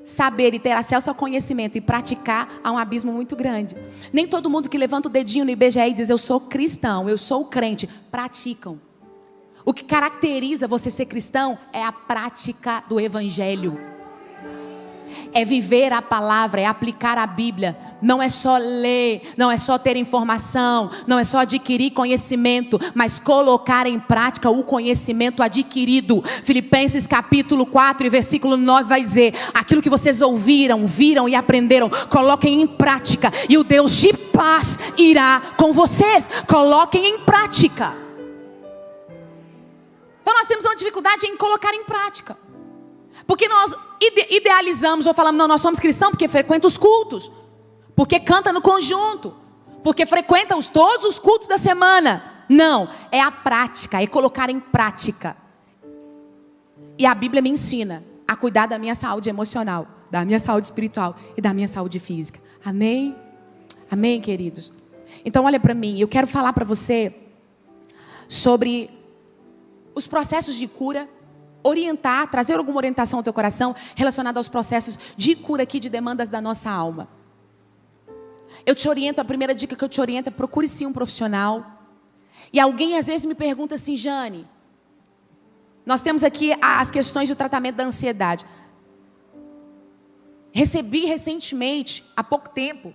saber e ter acesso ao conhecimento e praticar, há um abismo muito grande. Nem todo mundo que levanta o dedinho no IBGE e diz eu sou cristão, eu sou crente, praticam. O que caracteriza você ser cristão é a prática do evangelho. É viver a palavra, é aplicar a Bíblia. Não é só ler, não é só ter informação, não é só adquirir conhecimento, mas colocar em prática o conhecimento adquirido. Filipenses capítulo 4 e versículo 9 vai dizer: aquilo que vocês ouviram, viram e aprenderam, coloquem em prática, e o Deus de paz irá com vocês. Coloquem em prática. Então nós temos uma dificuldade em colocar em prática. Porque nós idealizamos ou falamos, não, nós somos cristãos porque frequenta os cultos, porque canta no conjunto, porque frequenta todos os cultos da semana. Não, é a prática, é colocar em prática. E a Bíblia me ensina a cuidar da minha saúde emocional, da minha saúde espiritual e da minha saúde física. Amém? Amém, queridos? Então olha para mim, eu quero falar para você sobre os processos de cura, orientar, trazer alguma orientação ao teu coração relacionada aos processos de cura aqui de demandas da nossa alma. Eu te oriento, a primeira dica que eu te oriento é procure sim um profissional. E alguém às vezes me pergunta assim, Jane, nós temos aqui as questões do tratamento da ansiedade. Recebi recentemente, há pouco tempo,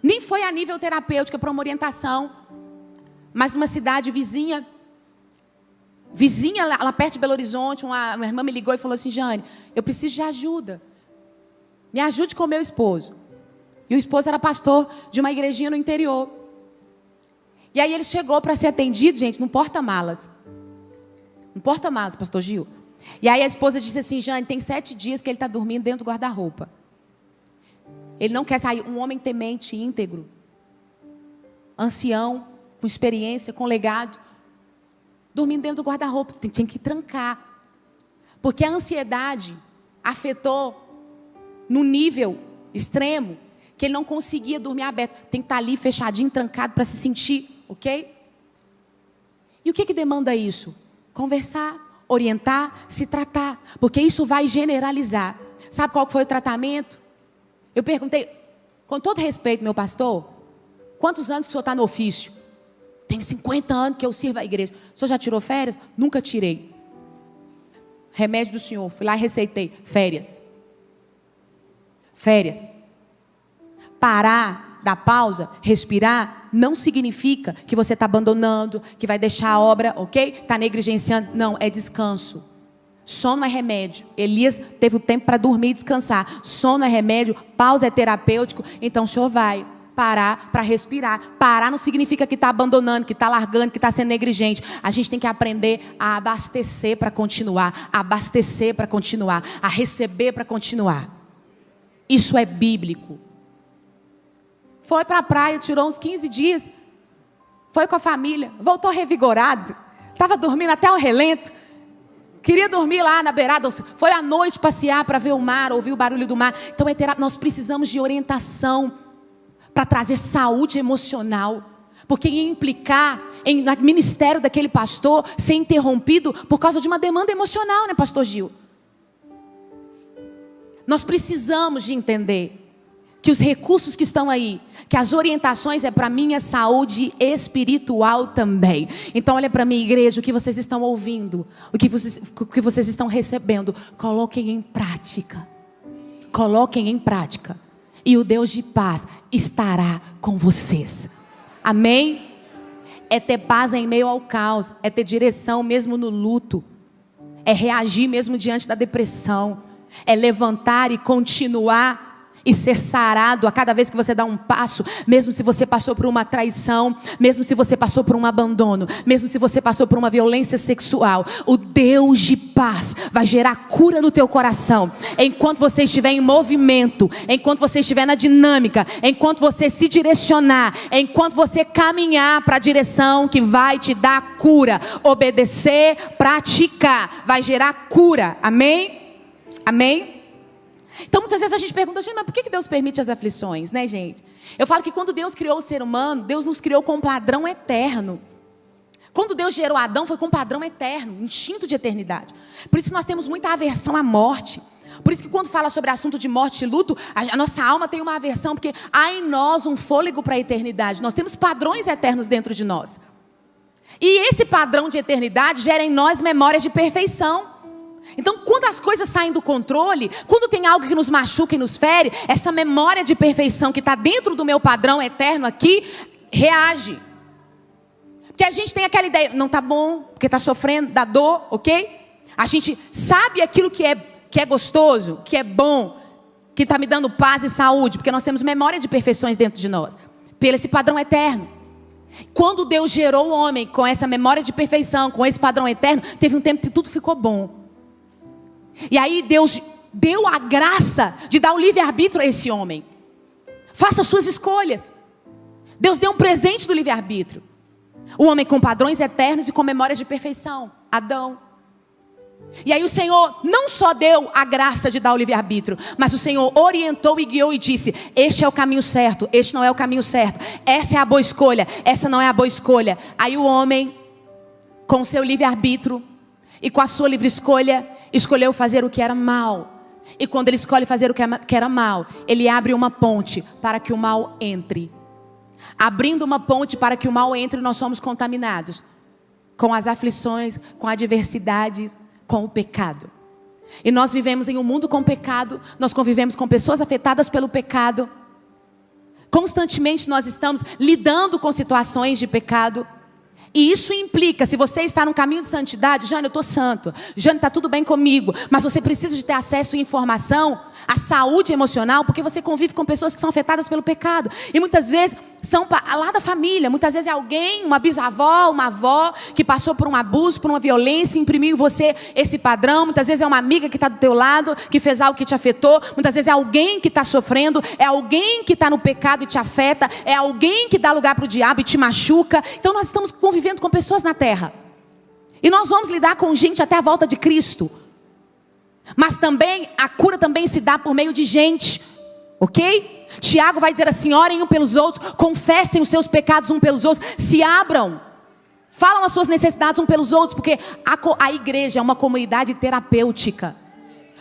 nem foi a nível terapêutico, para uma orientação, mas numa cidade vizinha, lá perto de Belo Horizonte, uma irmã me ligou e falou assim, Jane, eu preciso de ajuda. Me ajude com o meu esposo. E o esposo era pastor de uma igrejinha no interior. E aí ele chegou para ser atendido, gente, no porta-malas. No porta-malas, pastor Gil. E aí a esposa disse assim, Jane, tem 7 dias que ele está dormindo dentro do guarda-roupa. Ele não quer sair. Um homem temente, íntegro, ancião, com experiência, com legado, dormindo dentro do guarda-roupa. Tem que trancar. Porque a ansiedade afetou no nível extremo que ele não conseguia dormir aberto. Tem que estar ali fechadinho, trancado para se sentir, ok? E o que demanda isso? Conversar, orientar, se tratar. Porque isso vai generalizar. Sabe qual foi o tratamento? Eu perguntei, com todo respeito, meu pastor, quantos anos que o senhor está no ofício? Tenho 50 anos que eu sirvo a igreja. O senhor já tirou férias? Nunca tirei. Remédio do senhor, fui lá e receitei. Férias. Férias. Parar, dar pausa, respirar, não significa que você está abandonando, que vai deixar a obra, ok? Está negligenciando. Não, é descanso. Sono é remédio. Elias teve o tempo para dormir e descansar. Sono é remédio, pausa é terapêutico. Então o senhor vai parar para respirar. Parar não significa que está abandonando, que está largando, que está sendo negligente. A gente tem que aprender a abastecer para continuar. A abastecer para continuar. A receber para continuar. Isso é bíblico. Foi para a praia, tirou uns 15 dias. Foi com a família. Voltou revigorado. Estava dormindo até o relento. Queria dormir lá na beirada. Foi à noite passear para ver o mar, ouvir o barulho do mar. Então nós precisamos de orientação para trazer saúde emocional. Porque ia implicar no ministério daquele pastor ser interrompido por causa de uma demanda emocional, né, pastor Gil? Nós precisamos de entender que os recursos que estão aí, que as orientações é para minha saúde espiritual também. Então olha para mim, igreja, o que vocês estão ouvindo, o que vocês estão recebendo, coloquem em prática. Coloquem em prática. E o Deus de paz estará com vocês. Amém? É ter paz em meio ao caos, é ter direção mesmo no luto, é reagir mesmo diante da depressão, é levantar e continuar e ser sarado a cada vez que você dá um passo, mesmo se você passou por uma traição, mesmo se você passou por um abandono, mesmo se você passou por uma violência sexual. O Deus de paz vai gerar cura no teu coração, enquanto você estiver em movimento, enquanto você estiver na dinâmica, enquanto você se direcionar, enquanto você caminhar para a direção que vai te dar cura. Obedecer, praticar, vai gerar cura. Amém? Amém? Então muitas vezes a gente pergunta, gente, mas por que Deus permite as aflições, né, gente? Eu falo que quando Deus criou o ser humano, Deus nos criou com um padrão eterno. Quando Deus gerou Adão, foi com um padrão eterno, instinto de eternidade. Por isso que nós temos muita aversão à morte. Por isso que quando fala sobre assunto de morte e luto, a nossa alma tem uma aversão, porque há em nós um fôlego para a eternidade. Nós temos padrões eternos dentro de nós. E esse padrão de eternidade gera em nós memórias de perfeição. Então, quando as coisas saem do controle, quando tem algo que nos machuca e nos fere, essa memória de perfeição que está dentro do meu padrão eterno aqui, reage. Porque a gente tem aquela ideia, não está bom, porque está sofrendo, dá dor, ok? A gente sabe aquilo que é gostoso, que é bom, que está me dando paz e saúde, porque nós temos memória de perfeições dentro de nós, pelo esse padrão eterno. Quando Deus gerou o homem com essa memória de perfeição, com esse padrão eterno, teve um tempo que tudo ficou bom. E aí Deus deu a graça de dar o livre-arbítrio a esse homem. Faça suas escolhas. Deus deu um presente do livre-arbítrio. O homem com padrões eternos e com memórias de perfeição. Adão. E aí o Senhor não só deu a graça de dar o livre-arbítrio, mas o Senhor orientou e guiou e disse: este é o caminho certo, este não é o caminho certo. Essa é a boa escolha, essa não é a boa escolha. Aí o homem, com o seu livre-arbítrio e com a sua livre escolha, escolheu fazer o que era mal. E quando ele escolhe fazer o que era mal, ele abre uma ponte para que o mal entre. Abrindo uma ponte para que o mal entre, nós somos contaminados com as aflições, com adversidades, com o pecado. E nós vivemos em um mundo com pecado, nós convivemos com pessoas afetadas pelo pecado. Constantemente nós estamos lidando com situações de pecado. E isso implica, se você está no caminho de santidade, Jane, eu estou santo, Jane, está tudo bem comigo, mas você precisa de ter acesso à informação, à saúde emocional, porque você convive com pessoas que são afetadas pelo pecado. E muitas vezes são lá da família, muitas vezes é alguém, uma bisavó, uma avó, que passou por um abuso, por uma violência, imprimiu em você esse padrão. Muitas vezes é uma amiga que está do teu lado, que fez algo que te afetou. Muitas vezes é alguém que está sofrendo, é alguém que está no pecado e te afeta, é alguém que dá lugar para o diabo e te machuca. Então nós estamos convivendo com pessoas na terra. E nós vamos lidar com gente até a volta de Cristo. Mas também, a cura também se dá por meio de gente, ok? Tiago vai dizer assim: orem um pelos outros, confessem os seus pecados um pelos outros, se abram, falam as suas necessidades um pelos outros, porque a igreja é uma comunidade terapêutica.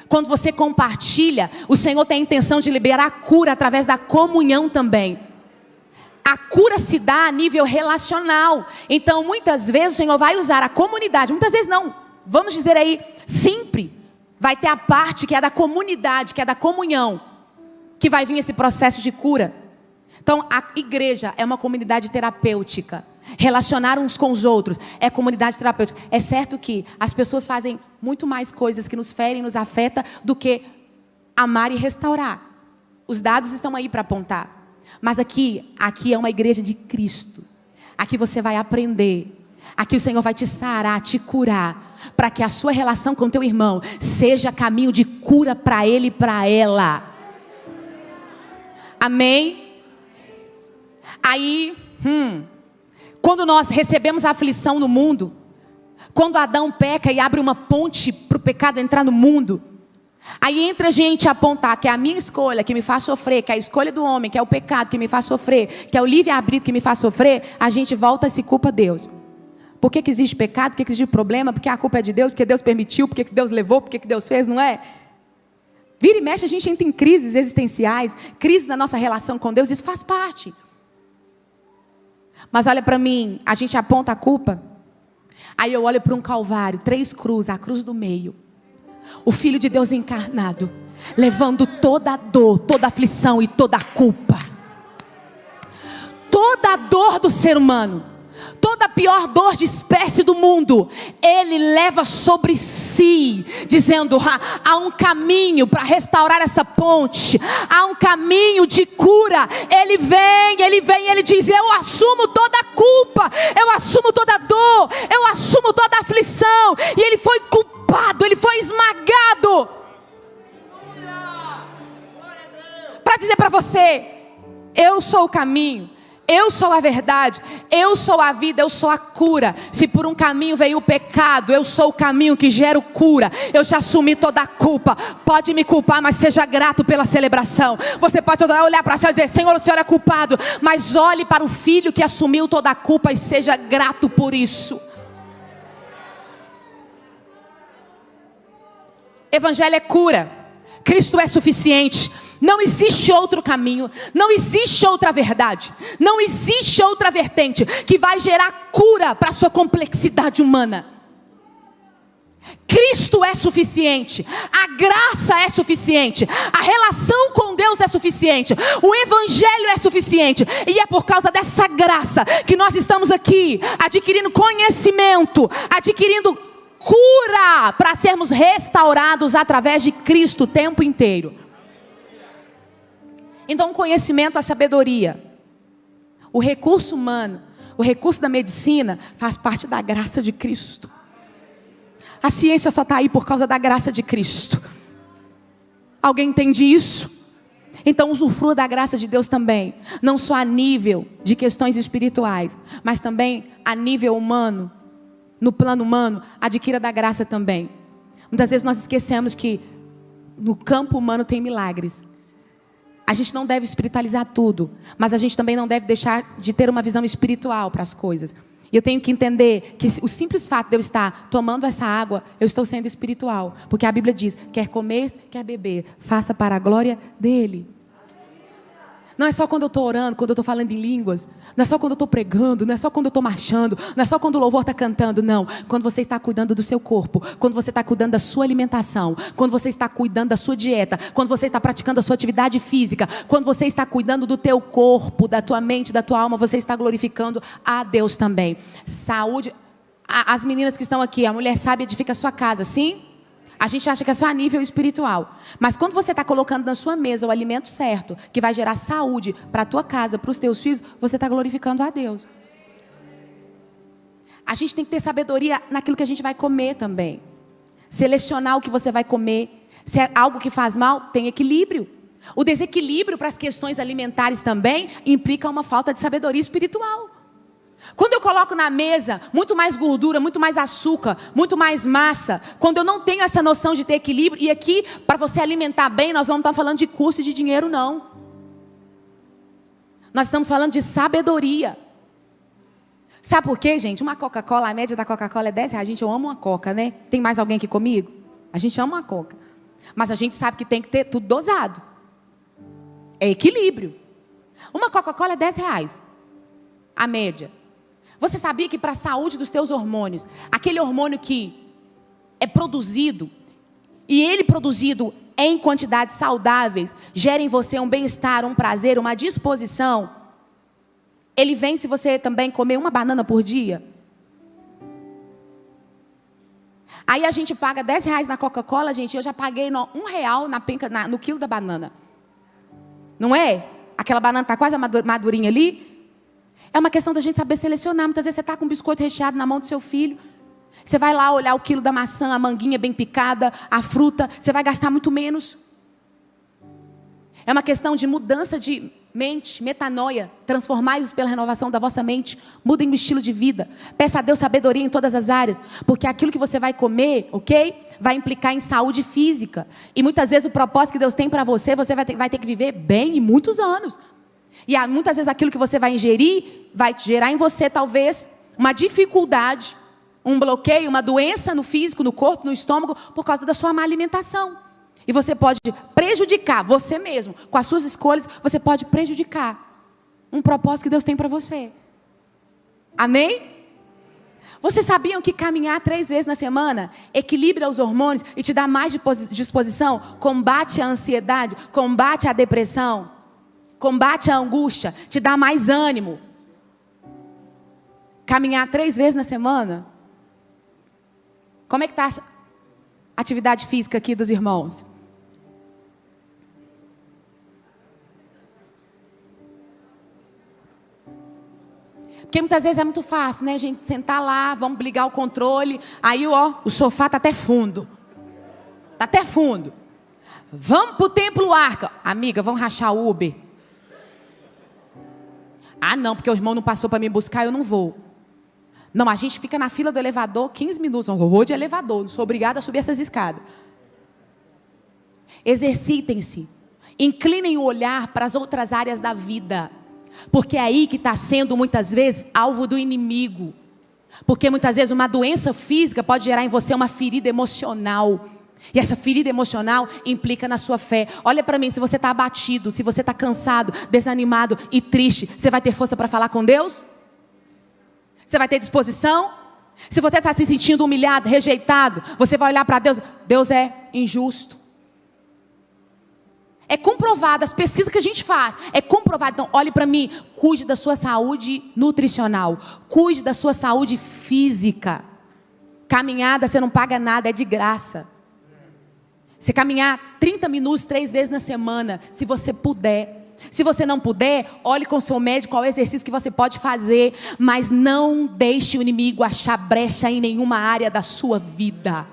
Quando você compartilha, o Senhor tem a intenção de liberar a cura através da comunhão também. A cura se dá a nível relacional. Então muitas vezes o Senhor vai usar a comunidade, muitas vezes não, vamos dizer aí, sempre vai ter a parte que é da comunidade, que é da comunhão, que vai vir esse processo de cura. Então a igreja é uma comunidade terapêutica. Relacionar uns com os outros é comunidade terapêutica. É certo que as pessoas fazem muito mais coisas que nos ferem, nos afetam, do que amar e restaurar. Os dados estão aí para apontar. Mas aqui é uma igreja de Cristo. Aqui você vai aprender. Aqui o Senhor vai te sarar, te curar, para que a sua relação com teu irmão seja caminho de cura para ele e para ela. Amém? Aí, quando nós recebemos a aflição no mundo, quando Adão peca e abre uma ponte para o pecado entrar no mundo, aí entra a gente a apontar que é a minha escolha que me faz sofrer, que é a escolha do homem, que é o pecado que me faz sofrer, que é o livre-arbítrio que me faz sofrer, a gente volta e se culpa a Deus. Por que existe pecado? Por que existe problema? Porque a culpa é de Deus? Porque Deus permitiu? Porque Deus levou? Porque Deus fez? Não é? Vira e mexe, a gente entra em crises existenciais, crises na nossa relação com Deus, isso faz parte. Mas olha para mim, a gente aponta a culpa, aí eu olho para um calvário, 3 cruzes, a cruz do meio. O Filho de Deus encarnado, levando toda a dor, toda a aflição e toda a culpa. Toda a dor do ser humano, toda a pior dor de espécie do mundo, Ele leva sobre si, dizendo: há um caminho para restaurar essa ponte, há um caminho de cura. Ele vem, Ele diz: eu assumo toda a culpa, eu assumo toda a dor, eu assumo toda a aflição. E Ele foi culpado, Ele foi esmagado, para dizer para você: eu sou o caminho, eu sou a verdade, eu sou a vida, eu sou a cura. Se por um caminho veio o pecado, eu sou o caminho que gera cura. Eu já assumi toda a culpa. Pode me culpar, mas seja grato pela celebração. Você pode olhar para céu e dizer: Senhor, o Senhor é culpado, mas olhe para o Filho que assumiu toda a culpa e seja grato por isso. Evangelho é cura. Cristo é suficiente. Não existe outro caminho, não existe outra verdade, não existe outra vertente que vai gerar cura para a sua complexidade humana. Cristo é suficiente, a graça é suficiente, a relação com Deus é suficiente, o Evangelho é suficiente. E é por causa dessa graça que nós estamos aqui, adquirindo conhecimento, adquirindo cura, para sermos restaurados através de Cristo o tempo inteiro. Então o conhecimento, a sabedoria, o recurso humano, o recurso da medicina faz parte da graça de Cristo. A ciência só está aí por causa da graça de Cristo. Alguém entende isso? Então usufrua da graça de Deus também, não só a nível de questões espirituais, mas também a nível humano, no plano humano, adquira da graça também. Muitas vezes nós esquecemos que no campo humano tem milagres. A gente não deve espiritualizar tudo, mas a gente também não deve deixar de ter uma visão espiritual para as coisas. E eu tenho que entender que o simples fato de eu estar tomando essa água, eu estou sendo espiritual. Porque a Bíblia diz, quer comer, quer beber, faça para a glória dele. Não é só quando eu estou orando, quando eu estou falando em línguas. Não é só quando eu estou pregando, não é só quando eu estou marchando. Não é só quando o louvor está cantando, não. Quando você está cuidando do seu corpo. Quando você está cuidando da sua alimentação. Quando você está cuidando da sua dieta. Quando você está praticando a sua atividade física. Quando você está cuidando do teu corpo, da tua mente, da tua alma. Você está glorificando a Deus também. Saúde. As meninas que estão aqui, a mulher sábia edifica a sua casa, sim? A gente acha que é só a nível espiritual. Mas quando você está colocando na sua mesa o alimento certo, que vai gerar saúde para a tua casa, para os teus filhos, você está glorificando a Deus. A gente tem que ter sabedoria naquilo que a gente vai comer também. Selecionar o que você vai comer. Se é algo que faz mal, tem equilíbrio. O desequilíbrio para as questões alimentares também implica uma falta de sabedoria espiritual. Quando eu coloco na mesa muito mais gordura, muito mais açúcar, muito mais massa, quando eu não tenho essa noção de ter equilíbrio, e aqui, para você alimentar bem, nós vamos estar falando de custo e de dinheiro, não. Nós estamos falando de sabedoria. Sabe por quê, gente? Uma Coca-Cola, a média da Coca-Cola é R$10. Gente, eu amo uma Coca, né? Tem mais alguém aqui comigo? A gente ama uma Coca. Mas a gente sabe que tem que ter tudo dosado. É equilíbrio. Uma Coca-Cola é R$10. A média. Você sabia que para a saúde dos teus hormônios, aquele hormônio que é produzido, e ele produzido em quantidades saudáveis, gera em você um bem-estar, um prazer, uma disposição, ele vem se você também comer uma banana por dia? Aí a gente paga R$10 na Coca-Cola, gente, eu já paguei R$1 na penca, no quilo da banana. Não é? Aquela banana está quase madurinha ali. É uma questão da gente saber selecionar. Muitas vezes você está com um biscoito recheado na mão do seu filho. Você vai lá olhar o quilo da maçã, a manguinha bem picada, a fruta. Você vai gastar muito menos. É uma questão de mudança de mente, metanoia. Transformai-os pela renovação da vossa mente. Mudem o estilo de vida. Peça a Deus sabedoria em todas as áreas. Porque aquilo que você vai comer, ok? Vai implicar em saúde física. E muitas vezes o propósito que Deus tem para você, você vai ter que viver bem em muitos anos. E muitas vezes aquilo que você vai ingerir vai gerar em você talvez uma dificuldade, um bloqueio, uma doença no físico, no corpo, no estômago, por causa da sua má alimentação. E você pode prejudicar você mesmo, com as suas escolhas, você pode prejudicar um propósito que Deus tem para você. Amém? Vocês sabiam que caminhar 3 vezes na semana equilibra os hormônios e te dá mais disposição, combate a ansiedade, combate a depressão? Combate a angústia, te dá mais ânimo. Caminhar 3 vezes na semana. Como é que está a atividade física aqui dos irmãos? Porque muitas vezes é muito fácil, né, gente? Sentar lá, vamos ligar o controle. Aí, ó, o sofá está até fundo. Está até fundo. Vamos para o Templo Arca. Amiga, vamos rachar o Uber. Ah, não, porque o irmão não passou para me buscar, eu não vou. Não, a gente fica na fila do elevador 15 minutos. Eu vou de elevador, não sou obrigada a subir essas escadas. Exercitem-se. Inclinem o olhar para as outras áreas da vida. Porque é aí que está sendo, muitas vezes, alvo do inimigo. Porque muitas vezes uma doença física pode gerar em você uma ferida emocional. E essa ferida emocional implica na sua fé. Olha para mim, se você está abatido, se você está cansado, desanimado e triste, você vai ter força para falar com Deus? Você vai ter disposição? Se você está se sentindo humilhado, rejeitado, você vai olhar para Deus. Deus é injusto. É comprovado, as pesquisas que a gente faz, é comprovado. Então, olhe para mim, cuide da sua saúde nutricional. Cuide da sua saúde física. Caminhada, você não paga nada, é de graça. Você caminhar 30 minutos 3 vezes na semana, se você puder. Se você não puder, olhe com o seu médico qual é o exercício que você pode fazer. Mas não deixe o inimigo achar brecha em nenhuma área da sua vida.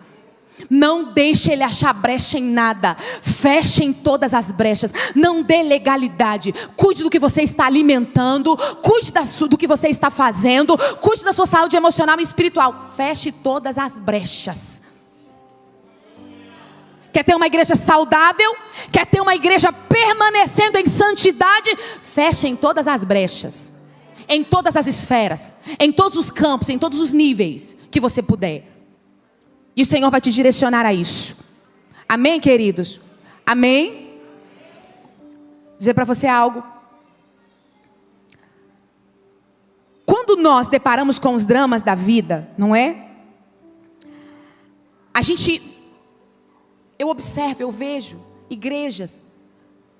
Não deixe ele achar brecha em nada. Feche em todas as brechas. Não dê legalidade. Cuide do que você está alimentando. Cuide do que você está fazendo. Cuide da sua saúde emocional e espiritual. Feche todas as brechas. Quer ter uma igreja saudável? Quer ter uma igreja permanecendo em santidade? Feche em todas as brechas. em todas as esferas, em todos os campos, em todos os níveis que você puder. E o Senhor vai te direcionar a isso. Amém, queridos? Amém? Vou dizer para você algo. Quando nós deparamos com os dramas da vida, não é? Eu observo, eu vejo igrejas,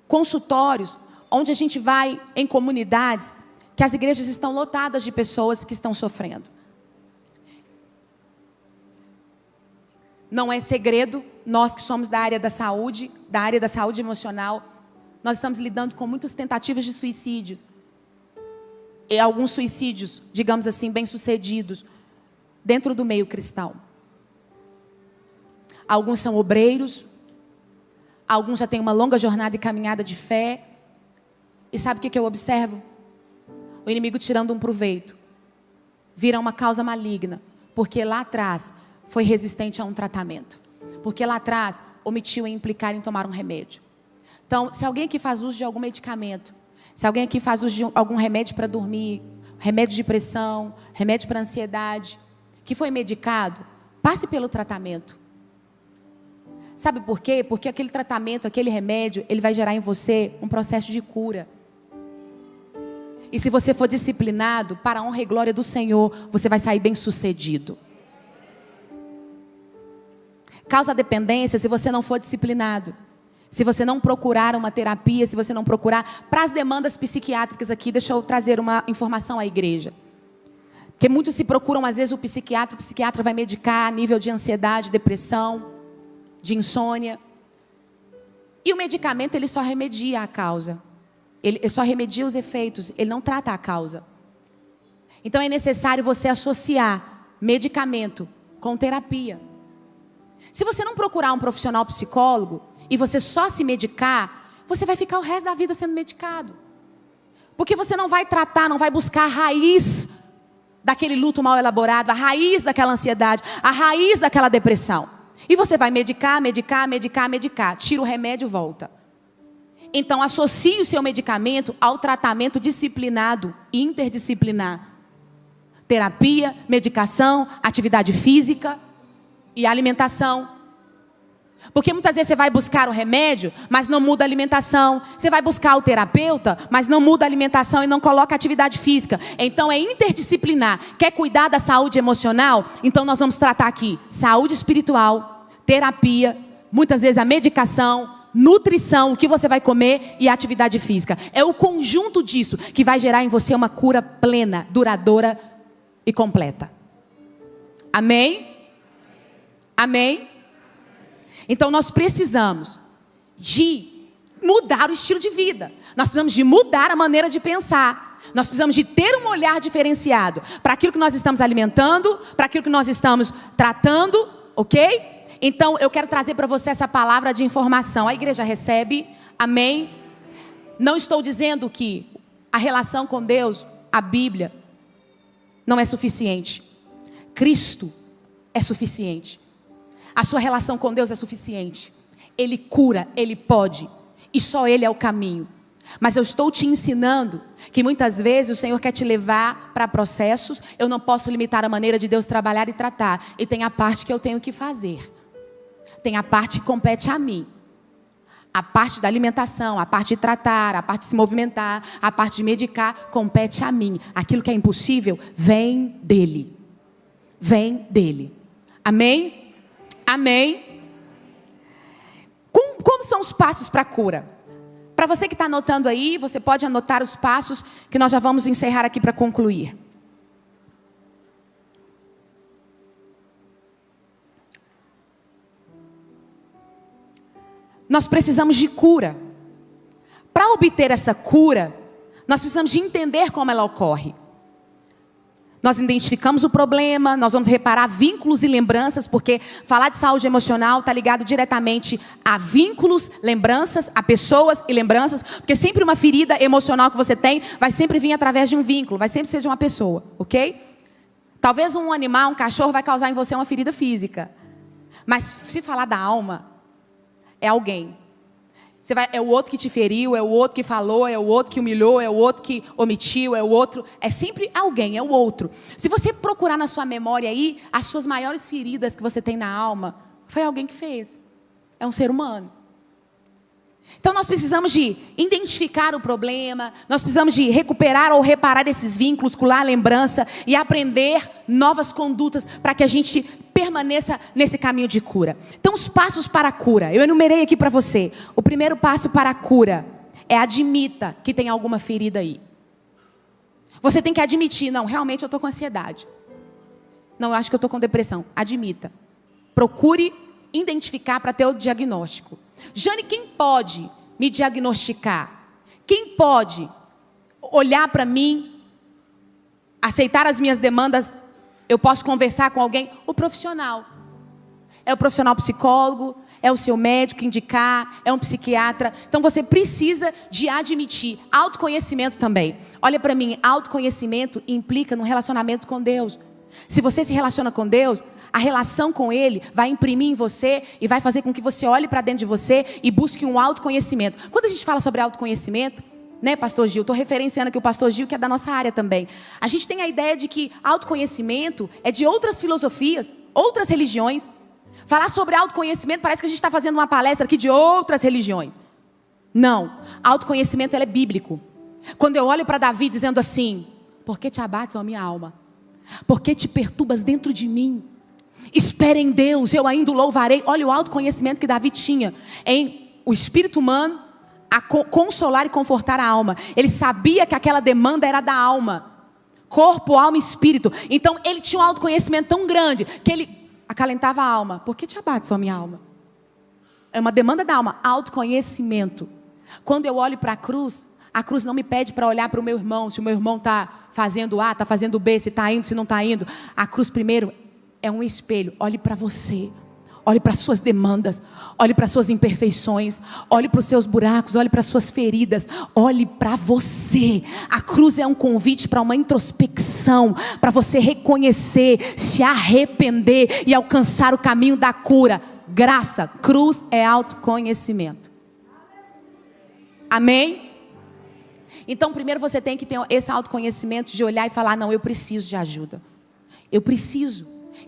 consultórios, onde a gente vai em comunidades, que as igrejas estão lotadas de pessoas que estão sofrendo. Não é segredo, nós que somos da área da saúde emocional, nós estamos lidando com muitas tentativas de suicídios. E alguns suicídios, digamos assim, bem-sucedidos, dentro do meio cristão. Alguns são obreiros, alguns já têm uma longa jornada e caminhada de fé. E sabe o que eu observo? O inimigo tirando um proveito. Vira uma causa maligna, porque lá atrás foi resistente a um tratamento. Porque lá atrás omitiu em implicar em tomar um remédio. Então, se alguém aqui faz uso de algum medicamento, se alguém aqui faz uso de algum remédio para dormir, remédio de pressão, remédio para ansiedade, que foi medicado, passe pelo tratamento. Sabe por quê? Porque aquele tratamento, aquele remédio, ele vai gerar em você um processo de cura. E se você for disciplinado, para a honra e glória do Senhor, você vai sair bem sucedido. Causa dependência se você não for disciplinado. Se você não procurar uma terapia, se você não procurar, para as demandas psiquiátricas aqui, deixa eu trazer uma informação à igreja. Porque muitos se procuram, às vezes, o psiquiatra vai medicar a nível de ansiedade, depressão, de insônia. E o medicamento, ele só remedia a causa. Ele só remedia os efeitos, ele não trata a causa. Então é necessário você associar medicamento com terapia. Se você não procurar um profissional psicólogo, e você só se medicar, você vai ficar o resto da vida sendo medicado. Porque você não vai tratar, não vai buscar a raiz daquele luto mal elaborado, a raiz daquela ansiedade, a raiz daquela depressão. E você vai medicar. Tira o remédio e volta. Então associe o seu medicamento ao tratamento disciplinado, interdisciplinar. Terapia, medicação, atividade física e alimentação. Porque muitas vezes você vai buscar o remédio, mas não muda a alimentação. Você vai buscar o terapeuta, mas não muda a alimentação e não coloca atividade física. Então é interdisciplinar. Quer cuidar da saúde emocional? Então nós vamos tratar aqui saúde espiritual, terapia, muitas vezes a medicação, nutrição, o que você vai comer e a atividade física. É o conjunto disso que vai gerar em você uma cura plena, duradoura e completa. Amém? Amém? Então nós precisamos de mudar o estilo de vida. Nós precisamos de mudar a maneira de pensar. Nós precisamos de ter um olhar diferenciado para aquilo que nós estamos alimentando, para aquilo que nós estamos tratando, ok? Então eu quero trazer para você essa palavra de informação. A igreja recebe, amém? Não estou dizendo que a relação com Deus, a Bíblia, não é suficiente. Cristo é suficiente. A sua relação com Deus é suficiente. Ele cura, Ele pode. E só Ele é o caminho. Mas eu estou te ensinando que muitas vezes o Senhor quer te levar para processos. Eu não posso limitar a maneira de Deus trabalhar e tratar. E tem a parte que eu tenho que fazer. Tem a parte que compete a mim. A parte da alimentação, a parte de tratar, a parte de se movimentar, a parte de medicar, compete a mim. Aquilo que é impossível, vem dEle. Vem dEle. Amém? Amém? Como são os passos para a cura? Para você que está anotando aí, você pode anotar os passos que nós já vamos encerrar aqui para concluir. Nós precisamos de cura. Para obter essa cura, nós precisamos de entender como ela ocorre. Nós identificamos o problema, nós vamos reparar vínculos e lembranças, porque falar de saúde emocional está ligado diretamente a vínculos, lembranças, a pessoas e lembranças, porque sempre uma ferida emocional que você tem vai sempre vir através de um vínculo, vai sempre ser de uma pessoa, ok? Talvez um animal, um cachorro vai causar em você uma ferida física, mas se falar da alma, é alguém. É o outro que te feriu, é o outro que falou, é o outro que humilhou, é o outro que omitiu, é o outro. É sempre alguém, é o outro. Se você procurar na sua memória aí, as suas maiores feridas que você tem na alma, foi alguém que fez. É um ser humano. Então nós precisamos de identificar o problema, nós precisamos de recuperar ou reparar esses vínculos, colar a lembrança e aprender novas condutas para que a gente permaneça nesse caminho de cura. Então os passos para a cura, eu enumerei aqui para você. O primeiro passo para a cura é admita que tem alguma ferida aí. Você tem que admitir, não, realmente eu estou com ansiedade. Não, eu acho que eu estou com depressão. Admita. Procure identificar para ter o diagnóstico. Jane, quem pode me diagnosticar? Quem pode olhar para mim, aceitar as minhas demandas? Eu posso conversar com alguém? O profissional. É o profissional psicólogo, é o seu médico indicar, é um psiquiatra. Então você precisa de admitir. Autoconhecimento também. Olha para mim, autoconhecimento implica no relacionamento com Deus. Se você se relaciona com Deus, a relação com Ele vai imprimir em você e vai fazer com que você olhe para dentro de você e busque um autoconhecimento. Quando a gente fala sobre autoconhecimento, né, pastor Gil? Estou referenciando aqui o pastor Gil, que é da nossa área também. A gente tem a ideia de que autoconhecimento é de outras filosofias, outras religiões. Falar sobre autoconhecimento parece que a gente está fazendo uma palestra aqui de outras religiões. Não, autoconhecimento ele é bíblico. Quando eu olho para Davi dizendo assim: por que te abates, ó minha alma? Por que te perturbas dentro de mim? Espere em Deus, eu ainda o louvarei. Olha o autoconhecimento que Davi tinha em o espírito humano a consolar e confortar a alma. Ele sabia que aquela demanda era da alma, corpo, alma e espírito. Então ele tinha um autoconhecimento tão grande que ele acalentava a alma. Por que te abates, ó minha alma? É uma demanda da alma, autoconhecimento. Quando eu olho para a cruz não me pede para olhar para o meu irmão, se o meu irmão está fazendo A, está fazendo B, se está indo, se não está indo. A cruz primeiro é um espelho. Olhe para você, olhe para as suas demandas, olhe para as suas imperfeições, olhe para os seus buracos, olhe para as suas feridas, olhe para você. A cruz é um convite para uma introspecção, para você reconhecer, se arrepender e alcançar o caminho da cura. Graça, cruz é autoconhecimento. Amém? Então primeiro você tem que ter esse autoconhecimento de olhar e falar: não, eu preciso de ajuda. Eu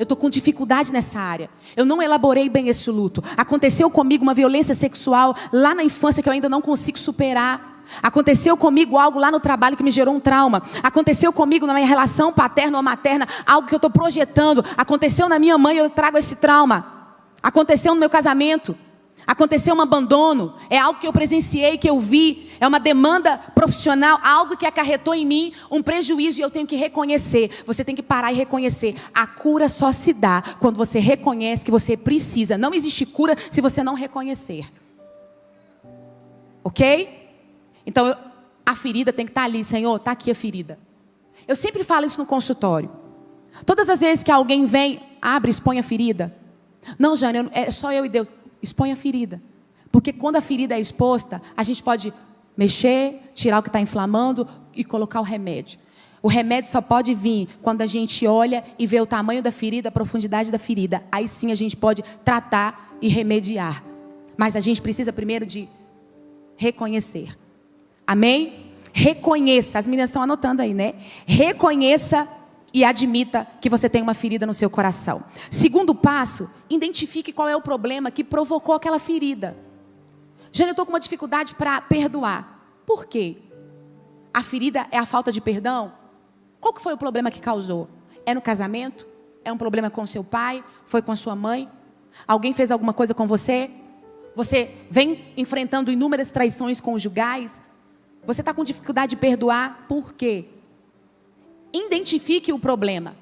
estou com dificuldade nessa área. Eu não elaborei bem esse luto. Aconteceu comigo uma violência sexual lá na infância que eu ainda não consigo superar. Aconteceu comigo algo lá no trabalho que me gerou um trauma. Aconteceu comigo na minha relação paterna ou materna, algo que eu estou projetando. Aconteceu na minha mãe, eu trago esse trauma. Aconteceu no meu casamento. Aconteceu um abandono. É algo que eu presenciei, que eu vi. É uma demanda profissional, algo que acarretou em mim um prejuízo e eu tenho que reconhecer. Você tem que parar e reconhecer. A cura só se dá quando você reconhece que você precisa. Não existe cura se você não reconhecer. Ok? Então a ferida tem que estar ali. Senhor, está aqui a ferida. Eu sempre falo isso no consultório. Todas as vezes que alguém vem, abre, expõe a ferida. Não, Jane, é só eu e Deus. Expõe a ferida. Porque quando a ferida é exposta, a gente pode mexer, tirar o que está inflamando e colocar o remédio. O remédio só pode vir quando a gente olha e vê o tamanho da ferida, a profundidade da ferida. Aí sim a gente pode tratar e remediar. Mas a gente precisa primeiro de reconhecer. Amém? Reconheça. As meninas estão anotando aí, né? Reconheça e admita que você tem uma ferida no seu coração. Segundo passo, identifique qual é o problema que provocou aquela ferida. Jane, eu estou com uma dificuldade para perdoar. Por quê? A ferida é a falta de perdão? Qual que foi o problema que causou? É no casamento? É um problema com seu pai? Foi com a sua mãe? Alguém fez alguma coisa com você? Você vem enfrentando inúmeras traições conjugais? Você está com dificuldade de perdoar? Por quê? Identifique o problema.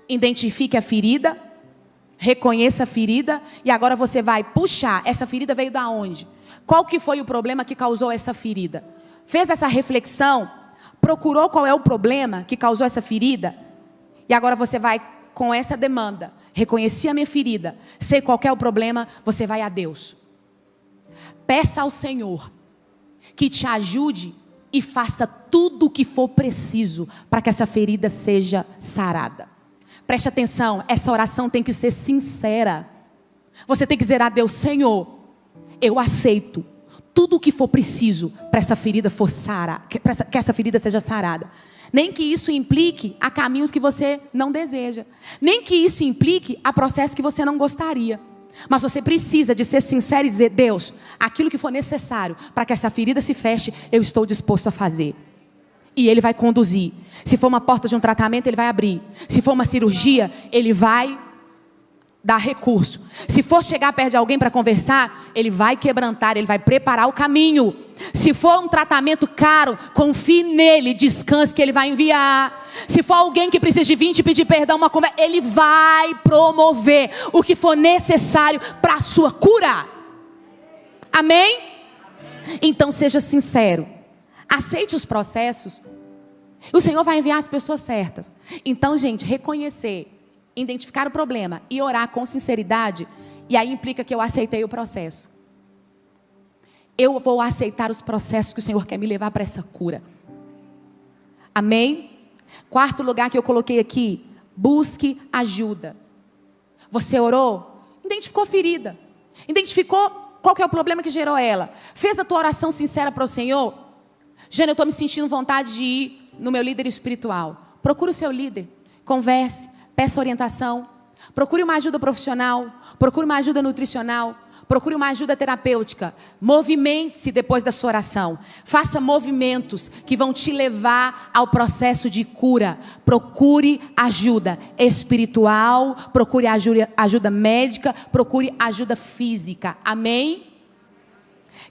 Identifique a ferida. Reconheça a ferida. E agora você vai puxar. Essa ferida veio da onde? Qual que foi o problema que causou essa ferida? Fez essa reflexão? Procurou qual é o problema que causou essa ferida? E agora você vai com essa demanda. Reconheci a minha ferida. Sei qual que é o problema. Você vai a Deus. Peça ao Senhor que te ajude e faça tudo o que for preciso para que essa ferida seja sarada. Preste atenção, essa oração tem que ser sincera. Você tem que dizer a Deus: Senhor, eu aceito tudo o que for preciso para essa ferida que essa ferida seja sarada. Nem que isso implique a caminhos que você não deseja. Nem que isso implique a processos que você não gostaria. Mas você precisa de ser sincero e dizer: Deus, aquilo que for necessário para que essa ferida se feche, eu estou disposto a fazer. E Ele vai conduzir. Se for uma porta de um tratamento, Ele vai abrir. Se for uma cirurgia, Ele vai dar recurso. Se for chegar perto de alguém para conversar, Ele vai quebrantar, Ele vai preparar o caminho. Se for um tratamento caro, confie nele, descanse que Ele vai enviar. Se for alguém que precisa de vir te pedir perdão, uma conversa, Ele vai promover o que for necessário para a sua cura. Amém? Então seja sincero. Aceite os processos. O Senhor vai enviar as pessoas certas. Então, gente, reconhecer, identificar o problema e orar com sinceridade, e aí implica que eu aceitei o processo. Eu vou aceitar os processos que o Senhor quer me levar para essa cura. Amém? Quarto lugar que eu coloquei aqui: busque ajuda. Você orou, identificou ferida, identificou qual que é o problema que gerou ela, fez a tua oração sincera para o Senhor. Jane, eu estou me sentindo vontade de ir no meu líder espiritual. Procure o seu líder, converse, peça orientação, procure uma ajuda profissional, procure uma ajuda nutricional, procure uma ajuda terapêutica. Movimente-se depois da sua oração. Faça movimentos que vão te levar ao processo de cura. Procure ajuda espiritual, procure ajuda médica, procure ajuda física. Amém?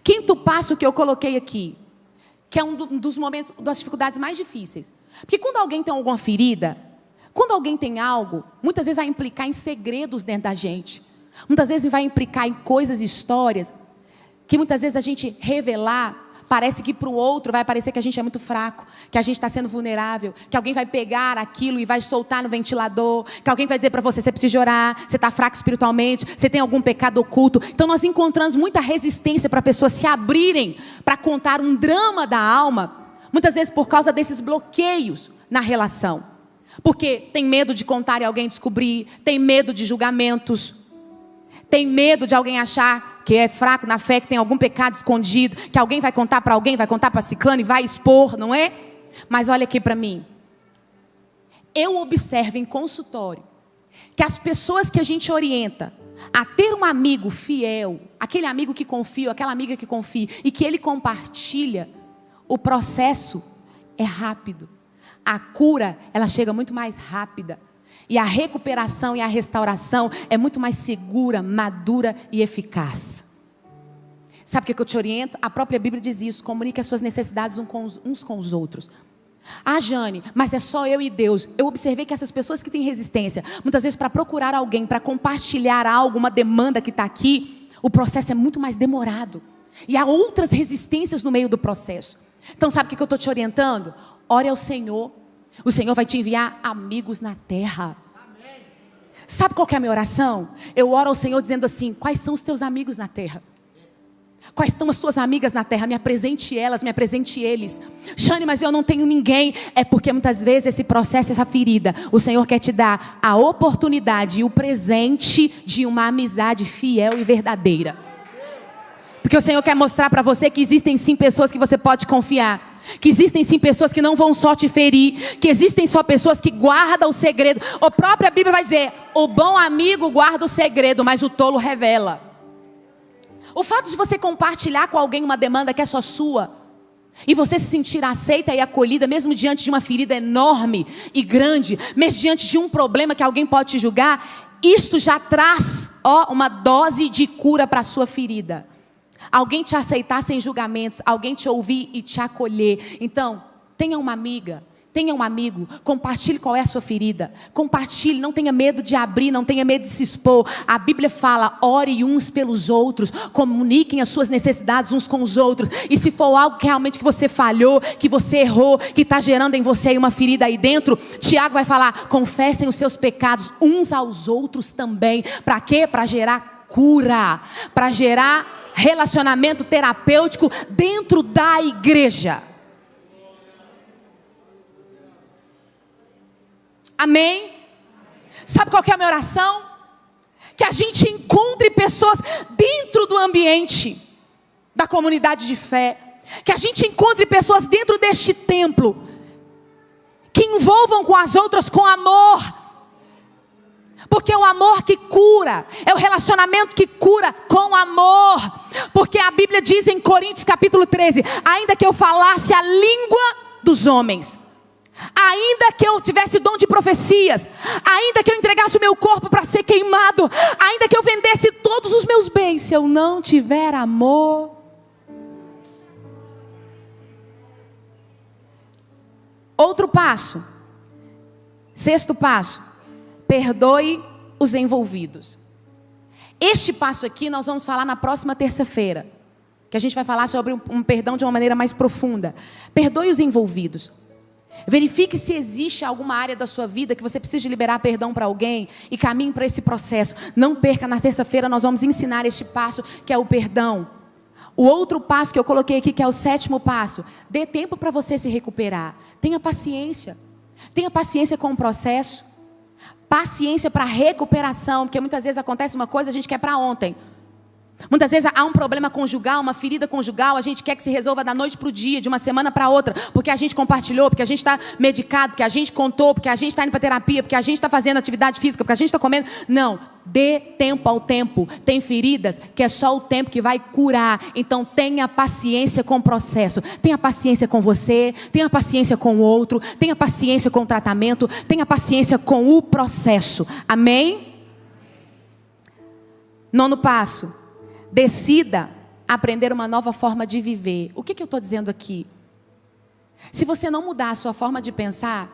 Quinto passo que eu coloquei aqui, que é um dos momentos, das dificuldades mais difíceis. Porque quando alguém tem alguma ferida, quando alguém tem algo, muitas vezes vai implicar em segredos dentro da gente. Muitas vezes vai implicar em coisas, histórias, que muitas vezes a gente revelar, parece que para o outro vai parecer que a gente é muito fraco, que a gente está sendo vulnerável, que alguém vai pegar aquilo e vai soltar no ventilador, que alguém vai dizer para você: você precisa orar, você está fraco espiritualmente, você tem algum pecado oculto. Então nós encontramos muita resistência para pessoas se abrirem, para contar um drama da alma, muitas vezes por causa desses bloqueios na relação. Porque tem medo de contar e alguém descobrir, tem medo de julgamentos, tem medo de alguém achar que é fraco na fé, que tem algum pecado escondido, que alguém vai contar para alguém, vai contar para ciclano e vai expor, não é? Mas olha aqui para mim. Eu observo em consultório que as pessoas que a gente orienta a ter um amigo fiel, aquele amigo que confia, aquela amiga que confia, e que ele compartilha, o processo é rápido. A cura, ela chega muito mais rápida. E a recuperação e a restauração é muito mais segura, madura e eficaz. Sabe o que eu te oriento? A própria Bíblia diz isso: comunique as suas necessidades uns com os outros. Ah, Jane, mas é só eu e Deus. Eu observei que essas pessoas que têm resistência, muitas vezes para procurar alguém, para compartilhar algo, uma demanda que está aqui, o processo é muito mais demorado. E há outras resistências no meio do processo. Então sabe o que eu estou te orientando? Ore ao Senhor. O Senhor vai te enviar amigos na terra. Amém. Sabe qual que é a minha oração? Eu oro ao Senhor dizendo assim: quais são os teus amigos na terra? Quais são as tuas amigas na terra? Me apresente elas, me apresente eles. Jane, mas eu não tenho ninguém. É porque muitas vezes esse processo, essa ferida, o Senhor quer te dar a oportunidade e o presente de uma amizade fiel e verdadeira. Porque o Senhor quer mostrar para você que existem sim pessoas que você pode confiar. Que existem sim pessoas que não vão só te ferir, que existem só pessoas que guardam o segredo. A própria Bíblia vai dizer: o bom amigo guarda o segredo, mas o tolo revela. O fato de você compartilhar com alguém uma demanda que é só sua, e você se sentir aceita e acolhida, mesmo diante de uma ferida enorme e grande, mesmo diante de um problema que alguém pode te julgar, isso já traz uma dose de cura para a sua ferida. Alguém te aceitar sem julgamentos, alguém te ouvir e te acolher. Então, tenha uma amiga, tenha um amigo, compartilhe qual é a sua ferida. Compartilhe, não tenha medo de abrir, não tenha medo de se expor. A Bíblia fala: ore uns pelos outros, comuniquem as suas necessidades uns com os outros. E se for algo que realmente que você falhou, que você errou, que está gerando em você aí uma ferida aí dentro, Tiago vai falar: confessem os seus pecados uns aos outros também. Para quê? Para gerar cura, para gerar relacionamento terapêutico dentro da igreja. Amém? Sabe qual que é a minha oração? Que a gente encontre pessoas dentro do ambiente da comunidade de fé. Que a gente encontre pessoas dentro deste templo que envolvam com as outras com amor. Porque é o amor que cura, é o relacionamento que cura com amor. Porque a Bíblia diz em Coríntios capítulo 13: ainda que eu falasse a língua dos homens, ainda que eu tivesse dom de profecias, ainda que eu entregasse o meu corpo para ser queimado, ainda que eu vendesse todos os meus bens, se eu não tiver amor. Outro passo, sexto passo: perdoe os envolvidos. Este passo aqui nós vamos falar na próxima terça-feira, que a gente vai falar sobre um perdão de uma maneira mais profunda. Perdoe os envolvidos. Verifique se existe alguma área da sua vida que você precisa de liberar perdão para alguém e caminhe para esse processo. Não perca, na terça-feira nós vamos ensinar este passo que é o perdão. O outro passo que eu coloquei aqui, que é o sétimo passo: dê tempo para você se recuperar. Tenha paciência. Tenha paciência com o processo. Paciência para recuperação, porque muitas vezes acontece uma coisa, a gente quer para ontem. Muitas vezes há um problema conjugal, uma ferida conjugal, a gente quer que se resolva da noite para o dia, de uma semana para outra, porque a gente compartilhou, porque a gente está medicado, porque a gente contou, porque a gente está indo para terapia, porque a gente está fazendo atividade física, porque a gente está comendo. Não, dê tempo ao tempo. Tem feridas que é só o tempo que vai curar. Então tenha paciência com o processo. Tenha paciência com você, tenha paciência com o outro, tenha paciência com o tratamento, tenha paciência com o processo. Amém? Nono passo: decida aprender uma nova forma de viver. O que eu estou dizendo aqui? Se você não mudar a sua forma de pensar,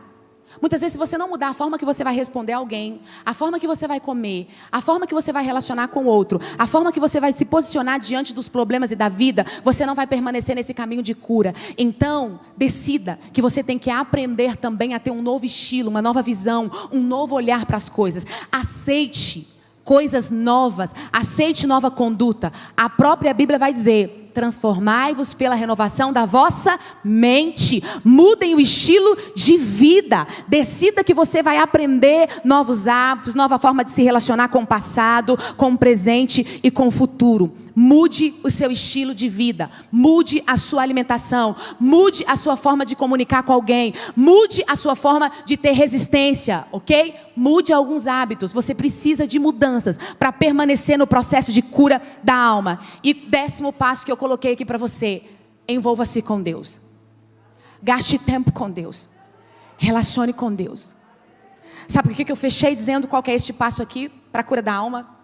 muitas vezes se você não mudar a forma que você vai responder a alguém, a forma que você vai comer, a forma que você vai relacionar com o outro, a forma que você vai se posicionar diante dos problemas e da vida, você não vai permanecer nesse caminho de cura. Então, decida que você tem que aprender também a ter um novo estilo, uma nova visão, um novo olhar para as coisas. Aceite coisas novas, aceite nova conduta. A própria Bíblia vai dizer: transformai-vos pela renovação da vossa mente. Mudem o estilo de vida. Decida que você vai aprender novos hábitos, nova forma de se relacionar com o passado, com o presente e com o futuro. Mude o seu estilo de vida. Mude a sua alimentação. Mude a sua forma de comunicar com alguém. Mude a sua forma de ter resistência, ok? Mude alguns hábitos. Você precisa de mudanças para permanecer no processo de cura da alma. E 10º passo que eu coloquei aqui para você: envolva-se com Deus. Gaste tempo com Deus. Relacione com Deus. Sabe por que eu fechei dizendo qual que é este passo aqui para a cura da alma?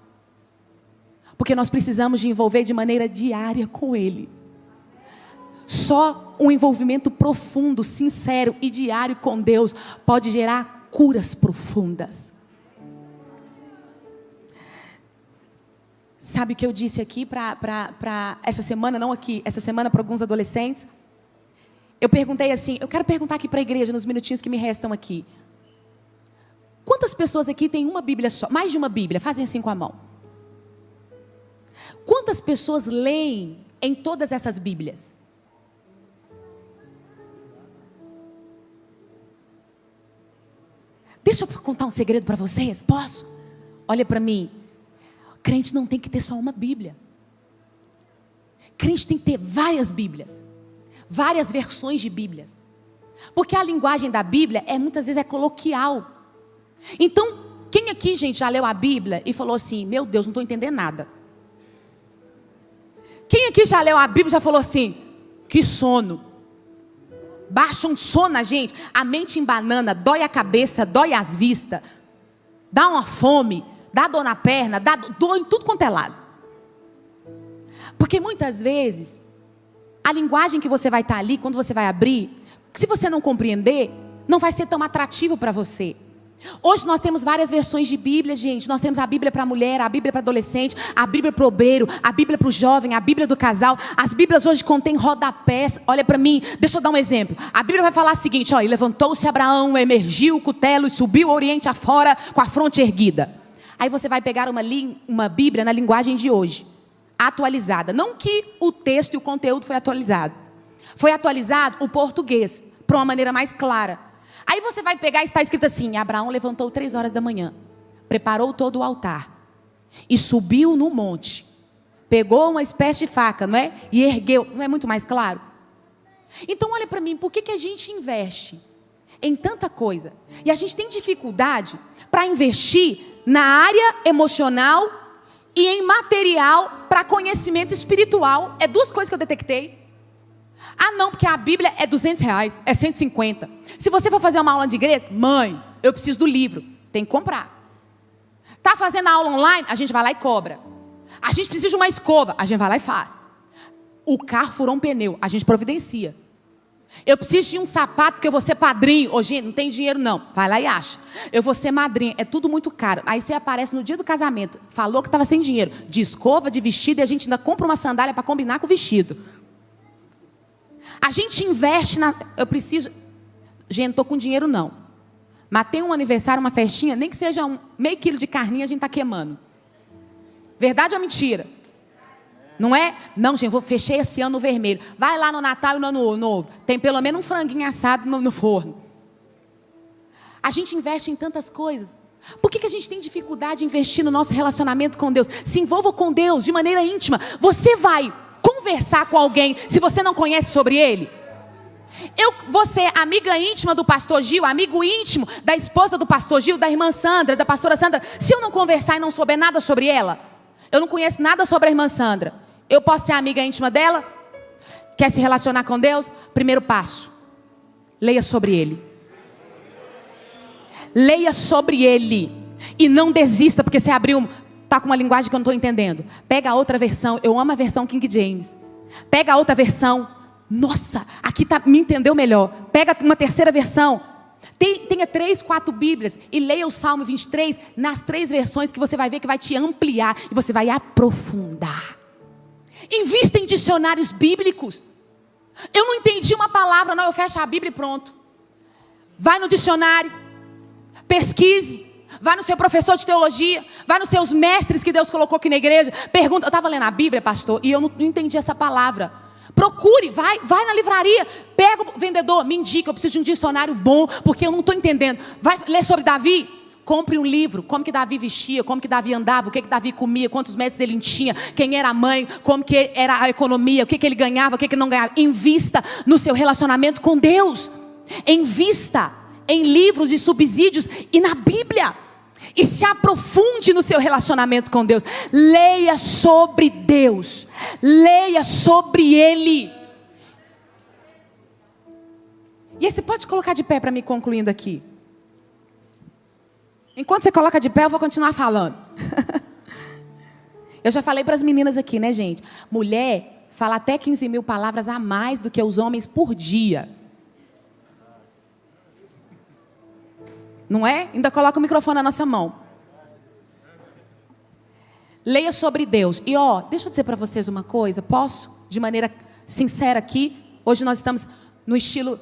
Porque nós precisamos de envolver de maneira diária com Ele. Só um envolvimento profundo, sincero e diário com Deus pode gerar curas profundas. Sabe o que eu disse aqui para essa semana, não aqui, essa semana para alguns adolescentes? Eu perguntei assim, eu quero perguntar aqui para a igreja, nos minutinhos que me restam aqui. Quantas pessoas aqui têm uma Bíblia só? Mais de uma Bíblia, fazem assim com a mão. Quantas pessoas leem em todas essas Bíblias? Deixa eu contar um segredo para vocês, posso? Olha para mim. Crente não tem que ter só uma Bíblia. Crente tem que ter várias Bíblias. Várias versões de Bíblias. Porque a linguagem da Bíblia muitas vezes é coloquial. Então, quem aqui, gente, já leu a Bíblia e falou assim: meu Deus, não estou entendendo nada? Quem aqui já leu a Bíblia e já falou assim: que sono? Baixa um sono na gente. A mente embanana, dói a cabeça, dói as vistas, dá uma fome, dá dor na perna, dá dor em tudo quanto é lado. Porque muitas vezes a linguagem que você vai estar ali, quando você vai abrir, se você não compreender, não vai ser tão atrativo para você. Hoje nós temos várias versões de Bíblia, gente. Nós temos a Bíblia para a mulher, a Bíblia para adolescente, a Bíblia para o obreiro, a Bíblia para o jovem, a Bíblia do casal. As Bíblias hoje contêm rodapés. Olha para mim, deixa eu dar um exemplo. A Bíblia vai falar o seguinte: ó, e levantou-se Abraão, emergiu o cutelo e subiu o oriente afora com a fronte erguida. Aí você vai pegar uma Bíblia na linguagem de hoje, atualizada. Não que o texto e o conteúdo foi atualizado. Foi atualizado o português, para uma maneira mais clara. Aí você vai pegar e está escrito assim: Abraão levantou 3 horas da manhã, preparou todo o altar e subiu no monte. Pegou uma espécie de faca, não é? E ergueu. Não é muito mais claro? Então olha para mim, por que a gente investe em tanta coisa? E a gente tem dificuldade para investir na área emocional e em material para conhecimento espiritual. É duas coisas que eu detectei. Ah não, porque a Bíblia é R$200, é 150. Se você for fazer uma aula de igreja, mãe, eu preciso do livro, tem que comprar. Está fazendo a aula online, a gente vai lá e cobra. A gente precisa de uma escova, a gente vai lá e faz. O carro furou um pneu, a gente providencia. Eu preciso de um sapato porque eu vou ser padrinho. Ô, gente, não tem dinheiro não, vai lá e acha. Eu vou ser madrinha, é tudo muito caro. Aí você aparece no dia do casamento, falou que estava sem dinheiro, de escova, de vestido, e a gente ainda compra uma sandália para combinar com o vestido. A gente investe na... Eu preciso... Gente, não estou com dinheiro não. Mas tem um aniversário, uma festinha, nem que seja meio quilo de carninha, a gente está queimando. Verdade ou mentira? Não é? Não, gente, fechei esse ano no vermelho. Vai lá no Natal e no Ano Novo. Tem pelo menos um franguinho assado no forno. A gente investe em tantas coisas. Por que a gente tem dificuldade em investir no nosso relacionamento com Deus? Se envolva com Deus de maneira íntima. Você vai conversar com alguém se você não conhece sobre Ele? Você é amiga íntima do pastor Gil, amigo íntimo da esposa do pastor Gil, da irmã Sandra, da pastora Sandra. Se eu não conversar e não souber nada sobre ela, eu não conheço nada sobre a irmã Sandra, eu posso ser amiga íntima dela? Quer se relacionar com Deus? Primeiro passo, leia sobre Ele. Leia sobre Ele. E não desista porque você abriu, está com uma linguagem que eu não estou entendendo. Pega a outra versão, eu amo a versão King James. Pega a outra versão, nossa, aqui me entendeu melhor. Pega uma terceira versão. Tenha 3, 4 Bíblias e leia o Salmo 23 nas 3 versões que você vai ver que vai te ampliar e você vai aprofundar. Invista em dicionários bíblicos. Eu não entendi uma palavra, não, eu fecho a Bíblia e pronto. Vai no dicionário, pesquise, vai no seu professor de teologia, vai nos seus mestres que Deus colocou aqui na igreja. Pergunta, eu estava lendo a Bíblia, pastor, e eu não entendi essa palavra. Procure, vai na livraria, pega o vendedor, me indica, eu preciso de um dicionário bom, porque eu não estou entendendo. Vai ler sobre Davi? Compre um livro, como que Davi vestia, como que Davi andava, o que Davi comia, quantos metros ele tinha, quem era a mãe, como que era a economia, o que ele ganhava, o que ele não ganhava. Invista no seu relacionamento com Deus. Invista em livros e subsídios e na Bíblia. E se aprofunde no seu relacionamento com Deus. Leia sobre Deus. Leia sobre Ele. E aí você pode colocar de pé para me concluindo aqui. Enquanto você coloca de pé, eu vou continuar falando. Eu já falei para as meninas aqui, né, gente? Mulher fala até 15 mil palavras a mais do que os homens por dia. Não é? Ainda coloca o microfone na nossa mão. Leia sobre Deus. E deixa eu dizer para vocês uma coisa. Posso? De maneira sincera aqui. Hoje nós estamos no estilo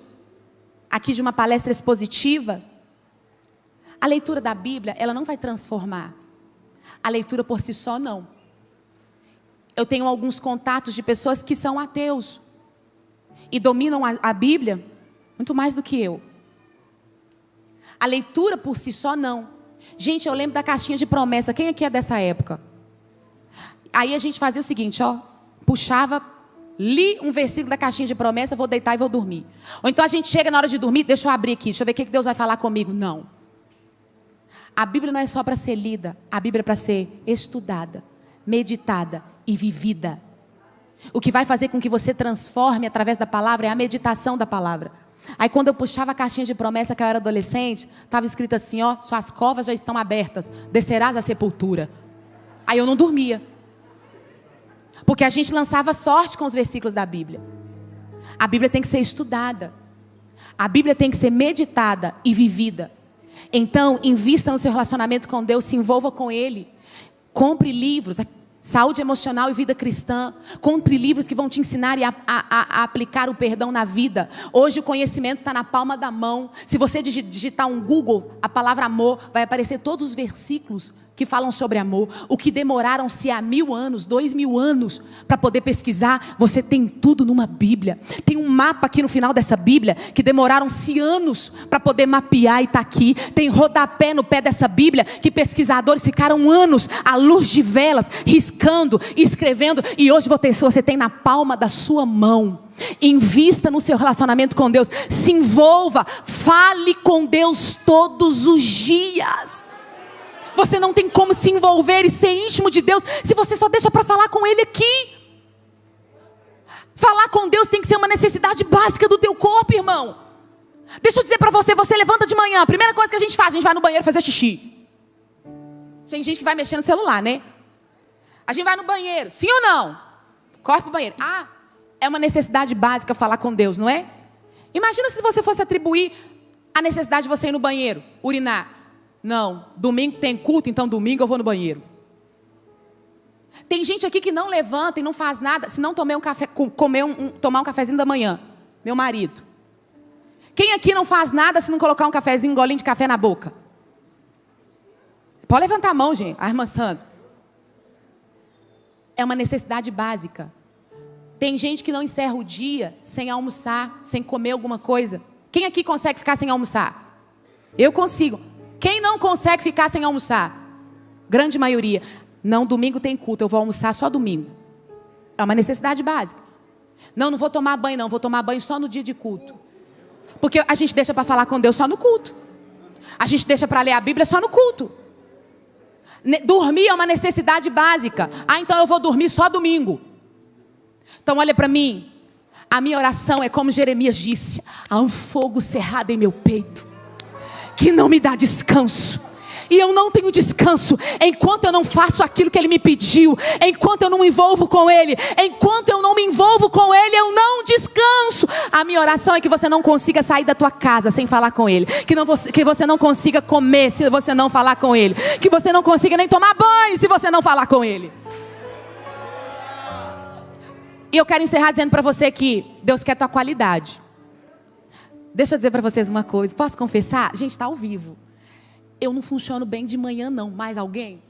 aqui de uma palestra expositiva. A leitura da Bíblia, ela não vai transformar. A leitura por si só, não. Eu tenho alguns contatos de pessoas que são ateus. E dominam a Bíblia muito mais do que eu. A leitura por si só, não. Gente, eu lembro da caixinha de promessa. Quem aqui é dessa época? Aí a gente fazia o seguinte, puxava, li um versículo da caixinha de promessa, vou deitar e vou dormir. Ou então a gente chega na hora de dormir, deixa eu abrir aqui, deixa eu ver o que Deus vai falar comigo. Não. A Bíblia não é só para ser lida, a Bíblia é para ser estudada, meditada e vivida. O que vai fazer com que você transforme através da palavra é a meditação da palavra. Aí quando eu puxava a caixinha de promessa que eu era adolescente, estava escrito assim, suas covas já estão abertas, descerás à sepultura. Aí eu não dormia. Porque a gente lançava sorte com os versículos da Bíblia. A Bíblia tem que ser estudada. A Bíblia tem que ser meditada e vivida. Então, invista no seu relacionamento com Deus, se envolva com Ele. Compre livros, saúde emocional e vida cristã. Compre livros que vão te ensinar a aplicar o perdão na vida. Hoje o conhecimento está na palma da mão. Se você digitar um Google, a palavra amor, vai aparecer todos os versículos que falam sobre amor, o que demoraram-se há 1000 anos, 2000 anos, para poder pesquisar. Você tem tudo numa Bíblia. Tem um mapa aqui no final dessa Bíblia, que demoraram-se anos para poder mapear e está aqui. Tem rodapé no pé dessa Bíblia, que pesquisadores ficaram anos, à luz de velas, riscando, escrevendo, e hoje você tem na palma da sua mão. Invista no seu relacionamento com Deus, se envolva, fale com Deus todos os dias. Você não tem como se envolver e ser íntimo de Deus se você só deixa para falar com Ele aqui. Falar com Deus tem que ser uma necessidade básica do teu corpo, irmão. Deixa eu dizer para você, você levanta de manhã, a primeira coisa que a gente faz, a gente vai no banheiro fazer xixi. Tem gente que vai mexer no celular, né? A gente vai no banheiro, sim ou não? Corre pro banheiro. É uma necessidade básica falar com Deus, não é? Imagina se você fosse atribuir a necessidade de você ir no banheiro, urinar. Não, domingo tem culto, então domingo eu vou no banheiro. Tem gente aqui que não levanta e não faz nada se não tomar tomar um cafezinho da manhã. Meu marido. Quem aqui não faz nada se não colocar um cafezinho, um golinho de café na boca? Pode levantar a mão, gente, a irmã Sandra. É uma necessidade básica. Tem gente que não encerra o dia sem almoçar, sem comer alguma coisa. Quem aqui consegue ficar sem almoçar? Eu consigo. Quem não consegue ficar sem almoçar? Grande maioria. Não, domingo tem culto, eu vou almoçar só domingo. É uma necessidade básica. Não vou tomar banho não, vou tomar banho só no dia de culto. Porque a gente deixa para falar com Deus só no culto. A gente deixa para ler a Bíblia só no culto. Dormir é uma necessidade básica. Então eu vou dormir só domingo. Então olha para mim, a minha oração é como Jeremias disse: há um fogo cerrado em meu peito, que não me dá descanso. E eu não tenho descanso enquanto eu não faço aquilo que Ele me pediu, enquanto eu não me envolvo com Ele. Enquanto eu não me envolvo com Ele, eu não descanso. A minha oração é que você não consiga sair da tua casa sem falar com Ele, que você não consiga comer se você não falar com Ele, que você não consiga nem tomar banho se você não falar com Ele. E eu quero encerrar dizendo para você que Deus quer tua qualidade. Deixa eu dizer para vocês uma coisa. Posso confessar? Gente, está ao vivo. Eu não funciono bem de manhã não. Mais alguém?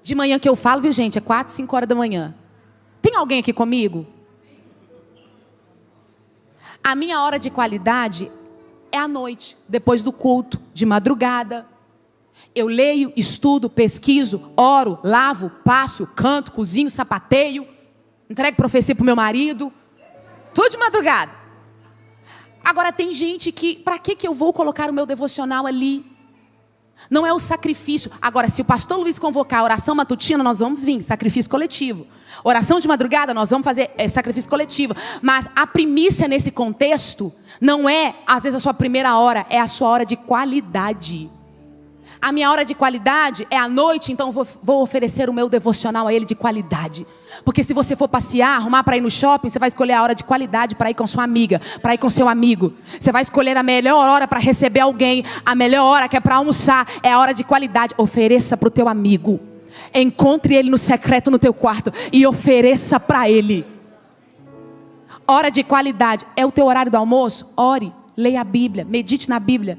De manhã que eu falo, viu gente? É 4, 5 horas da manhã. Tem alguém aqui comigo? A minha hora de qualidade é à noite, depois do culto, de madrugada. Eu leio, estudo, pesquiso, oro, lavo, passo, canto, cozinho, sapateio. Entrego profecia para o meu marido. Tudo de madrugada. Agora tem gente que, para que eu vou colocar o meu devocional ali? Não é o sacrifício. Agora, se o pastor Luiz convocar a oração matutina, nós vamos vir, sacrifício coletivo. Oração de madrugada, nós vamos fazer sacrifício coletivo. Mas a primícia nesse contexto não é, às vezes, a sua primeira hora, é a sua hora de qualidade. A minha hora de qualidade é à noite, então vou oferecer o meu devocional a Ele de qualidade. Porque se você for passear, arrumar para ir no shopping, você vai escolher a hora de qualidade para ir com sua amiga, para ir com seu amigo. Você vai escolher a melhor hora para receber alguém, a melhor hora que é para almoçar, é a hora de qualidade. Ofereça para o teu amigo. Encontre ele no secreto no teu quarto e ofereça para ele. Hora de qualidade. É o teu horário do almoço? Ore, leia a Bíblia, medite na Bíblia.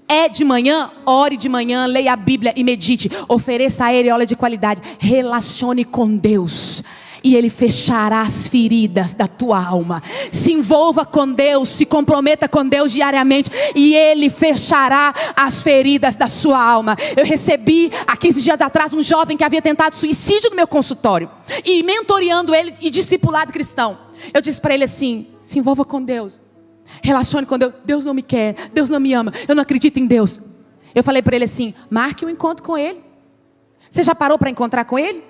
É de manhã? Ore de manhã, leia a Bíblia e medite. Ofereça a Ele hora de qualidade. Relacione com Deus e Ele fechará as feridas da tua alma. Se envolva com Deus, se comprometa com Deus diariamente e Ele fechará as feridas da sua alma. Eu recebi há 15 dias atrás um jovem que havia tentado suicídio no meu consultório. E mentoreando ele e discipulado cristão. Eu disse para ele assim: se envolva com Deus. Relacione com Deus. Deus não me quer, Deus não me ama, eu não acredito em Deus. Eu falei para ele assim: marque um encontro com Ele. Você já parou para encontrar com Ele?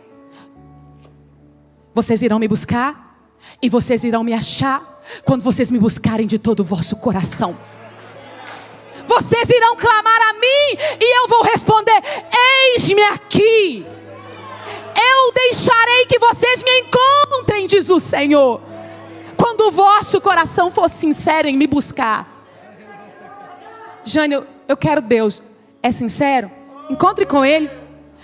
Vocês irão me buscar e vocês irão me achar quando vocês me buscarem de todo o vosso coração. Vocês irão clamar a mim e eu vou responder: eis-me aqui. Eu deixarei que vocês me encontrem, diz o Senhor, quando o vosso coração for sincero em me buscar. Jane, eu quero Deus. É sincero? Encontre com Ele.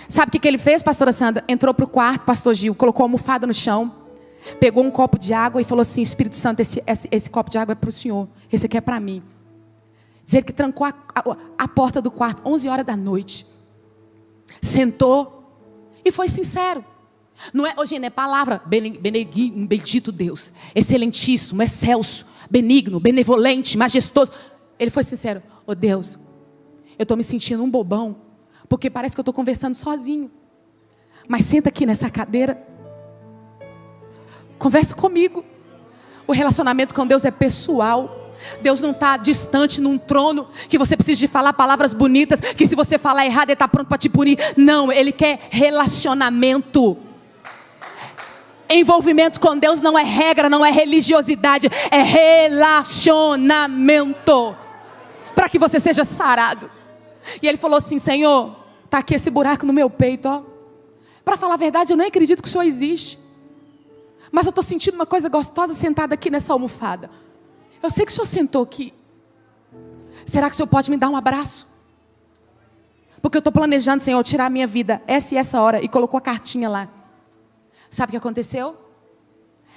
Sabe o que ele fez, pastora Sandra? Entrou para o quarto, pastor Gil, colocou a almofada no chão, pegou um copo de água e falou assim: Espírito Santo, esse copo de água é para o Senhor, esse aqui é para mim. Diz ele que trancou a porta do quarto, 11 horas da noite. sentou e foi sincero. Não é, hoje não é palavra, bendito Deus, excelentíssimo, excelso, benigno, benevolente, majestoso. Ele foi sincero: ô Deus, eu estou me sentindo um bobão, porque parece que eu estou conversando sozinho. Mas senta aqui nessa cadeira, conversa comigo. O relacionamento com Deus é pessoal. Deus não está distante num trono que você precisa de falar palavras bonitas, que se você falar errado Ele está pronto para te punir. Não, Ele quer relacionamento. Envolvimento com Deus não é regra, não é religiosidade, é relacionamento, para que você seja sarado. E ele falou assim: Senhor, está aqui esse buraco no meu peito, ó. Para falar a verdade, eu nem acredito que o Senhor existe, mas eu estou sentindo uma coisa gostosa sentada aqui nessa almofada. Eu sei que o Senhor sentou aqui. Será que o Senhor pode me dar um abraço? Porque eu estou planejando, Senhor, tirar a minha vida essa e essa hora. E colocou a cartinha lá. Sabe o que aconteceu?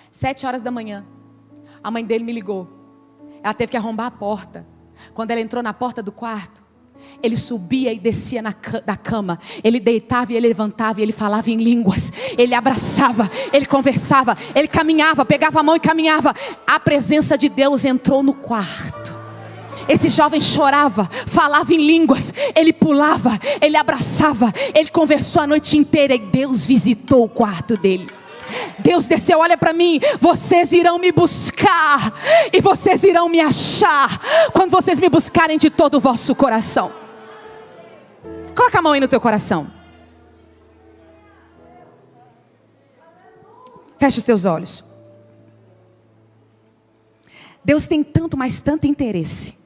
7 horas da manhã, a mãe dele me ligou. Ela teve que arrombar a porta. Quando ela entrou na porta do quarto, ele subia e descia da cama. Ele deitava e ele levantava e ele falava em línguas. Ele abraçava, ele conversava, ele caminhava, pegava a mão e caminhava. A presença de Deus entrou no quarto. Esse jovem chorava, falava em línguas, ele pulava, ele abraçava, ele conversou a noite inteira e Deus visitou o quarto dele. Deus desceu: olha para mim, vocês irão me buscar e vocês irão me achar quando vocês me buscarem de todo o vosso coração. Coloca a mão aí no teu coração. Fecha os teus olhos. Deus tem tanto, mas tanto interesse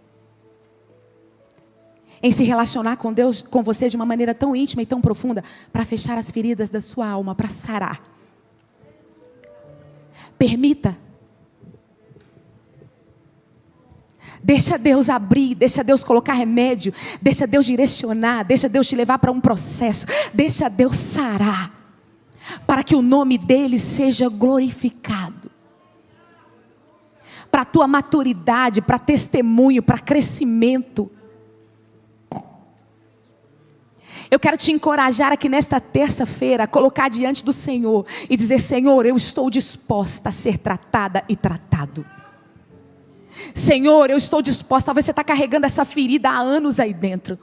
em se relacionar com Deus, com você de uma maneira tão íntima e tão profunda, para fechar as feridas da sua alma, para sarar. Permita. Deixa Deus abrir, deixa Deus colocar remédio, deixa Deus direcionar, deixa Deus te levar para um processo, deixa Deus sarar, para que o nome dele seja glorificado. Para a tua maturidade, para testemunho, para crescimento. Eu quero te encorajar aqui nesta terça-feira a colocar diante do Senhor e dizer: Senhor, eu estou disposta a ser tratada e tratado. Senhor, eu estou disposta. Talvez você está carregando essa ferida há anos aí dentro.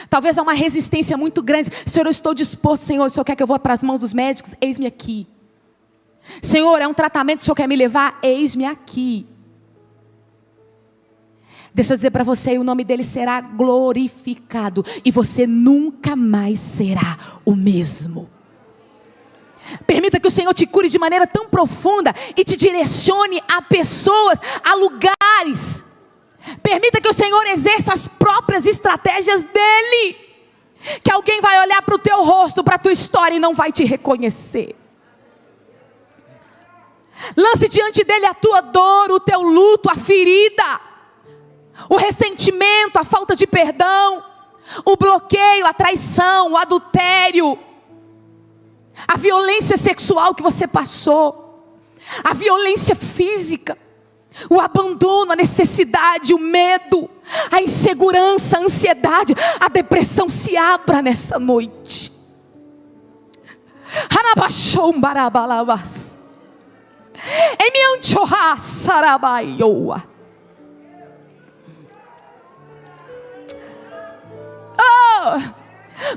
Talvez há uma resistência muito grande. Senhor, eu estou disposto. Senhor, o Senhor quer que eu vá para as mãos dos médicos? Eis-me aqui. Senhor, é um tratamento que o Senhor quer me levar? Eis-me aqui. Deixa eu dizer para você, o nome dele será glorificado e você nunca mais será o mesmo. Permita que o Senhor te cure de maneira tão profunda e te direcione a pessoas, a lugares. Permita que o Senhor exerça as próprias estratégias dele. Que alguém vai olhar para o teu rosto, para a tua história e não vai te reconhecer. Lance diante dele a tua dor, o teu luto, a ferida, o ressentimento, a falta de perdão, o bloqueio, a traição, o adultério, a violência sexual que você passou, a violência física, o abandono, a necessidade, o medo, a insegurança, a ansiedade, a depressão. Se abra nessa noite.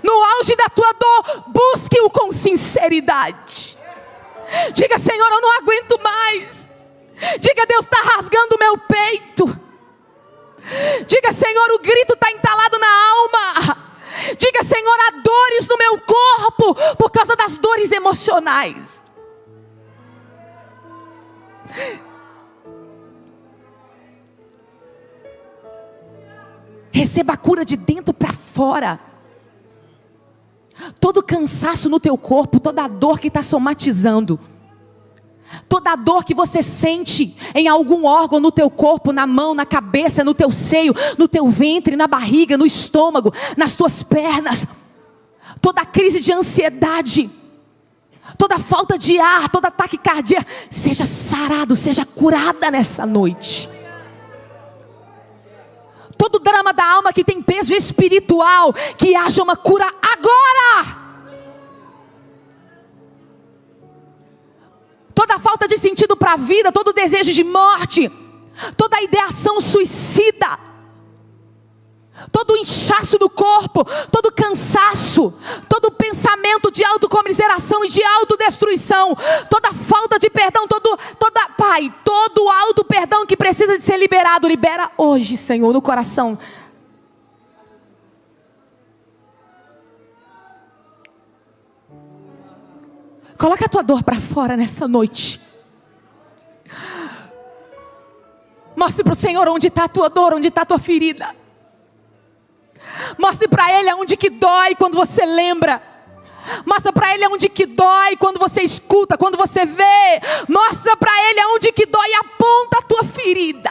No auge da tua dor, busque-o com sinceridade. Diga: Senhor, eu não aguento mais. Diga: Deus está rasgando o meu peito. Diga: Senhor, o grito está entalado na alma. Diga: Senhor, há dores no meu corpo por causa das dores emocionais. Receba a cura de dentro para fora. Todo cansaço no teu corpo, toda dor que está somatizando, toda dor que você sente em algum órgão no teu corpo, na mão, na cabeça, no teu seio, no teu ventre, na barriga, no estômago, nas tuas pernas, toda crise de ansiedade, toda falta de ar, toda taquicardia, seja sarado, seja curada nessa noite. todo drama da alma que tem peso espiritual, que haja uma cura agora. Toda falta de sentido para a vida, todo desejo de morte, toda ideação suicida, todo inchaço do corpo, todo cansaço, todo pensamento de autocomiseração e de autodestruição, toda falta de perdão, Pai, todo auto perdão que precisa de ser liberado, libera hoje, Senhor, no coração. Coloca a tua dor para fora nessa noite. Mostre para o Senhor onde está a tua dor, onde está a tua ferida. Mostre para Ele aonde que dói quando você lembra. Mostra para Ele aonde que dói quando você escuta, quando você vê. Mostra para Ele aonde que dói e aponta a tua ferida.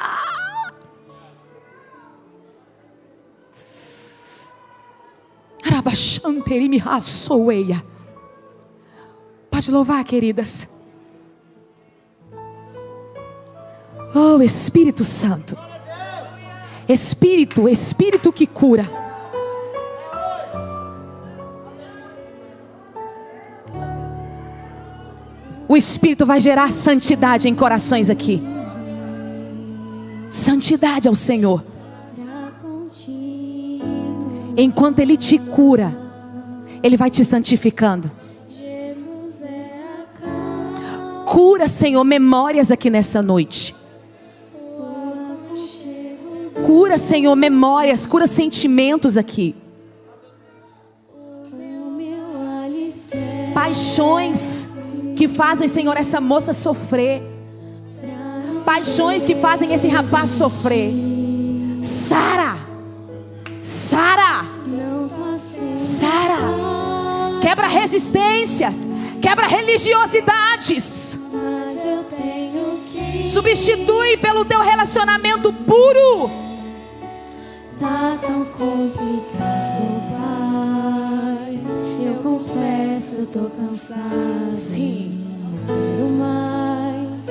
Pode louvar, queridas. Oh, Espírito Santo. Espírito que cura. O Espírito vai gerar santidade em corações aqui. Santidade ao Senhor. Enquanto Ele te cura, Ele vai te santificando. Cura, Senhor, memórias aqui nessa noite. Cura, Senhor, memórias, cura sentimentos aqui. Paixões que fazem, Senhor, essa moça sofrer. Paixões que fazem esse rapaz sofrer. Sara. Quebra resistências. Quebra religiosidades. Substitui pelo teu relacionamento puro. Tá tão complicado, Pai. Eu confesso, eu tô cansada. Sim. Não quero mais.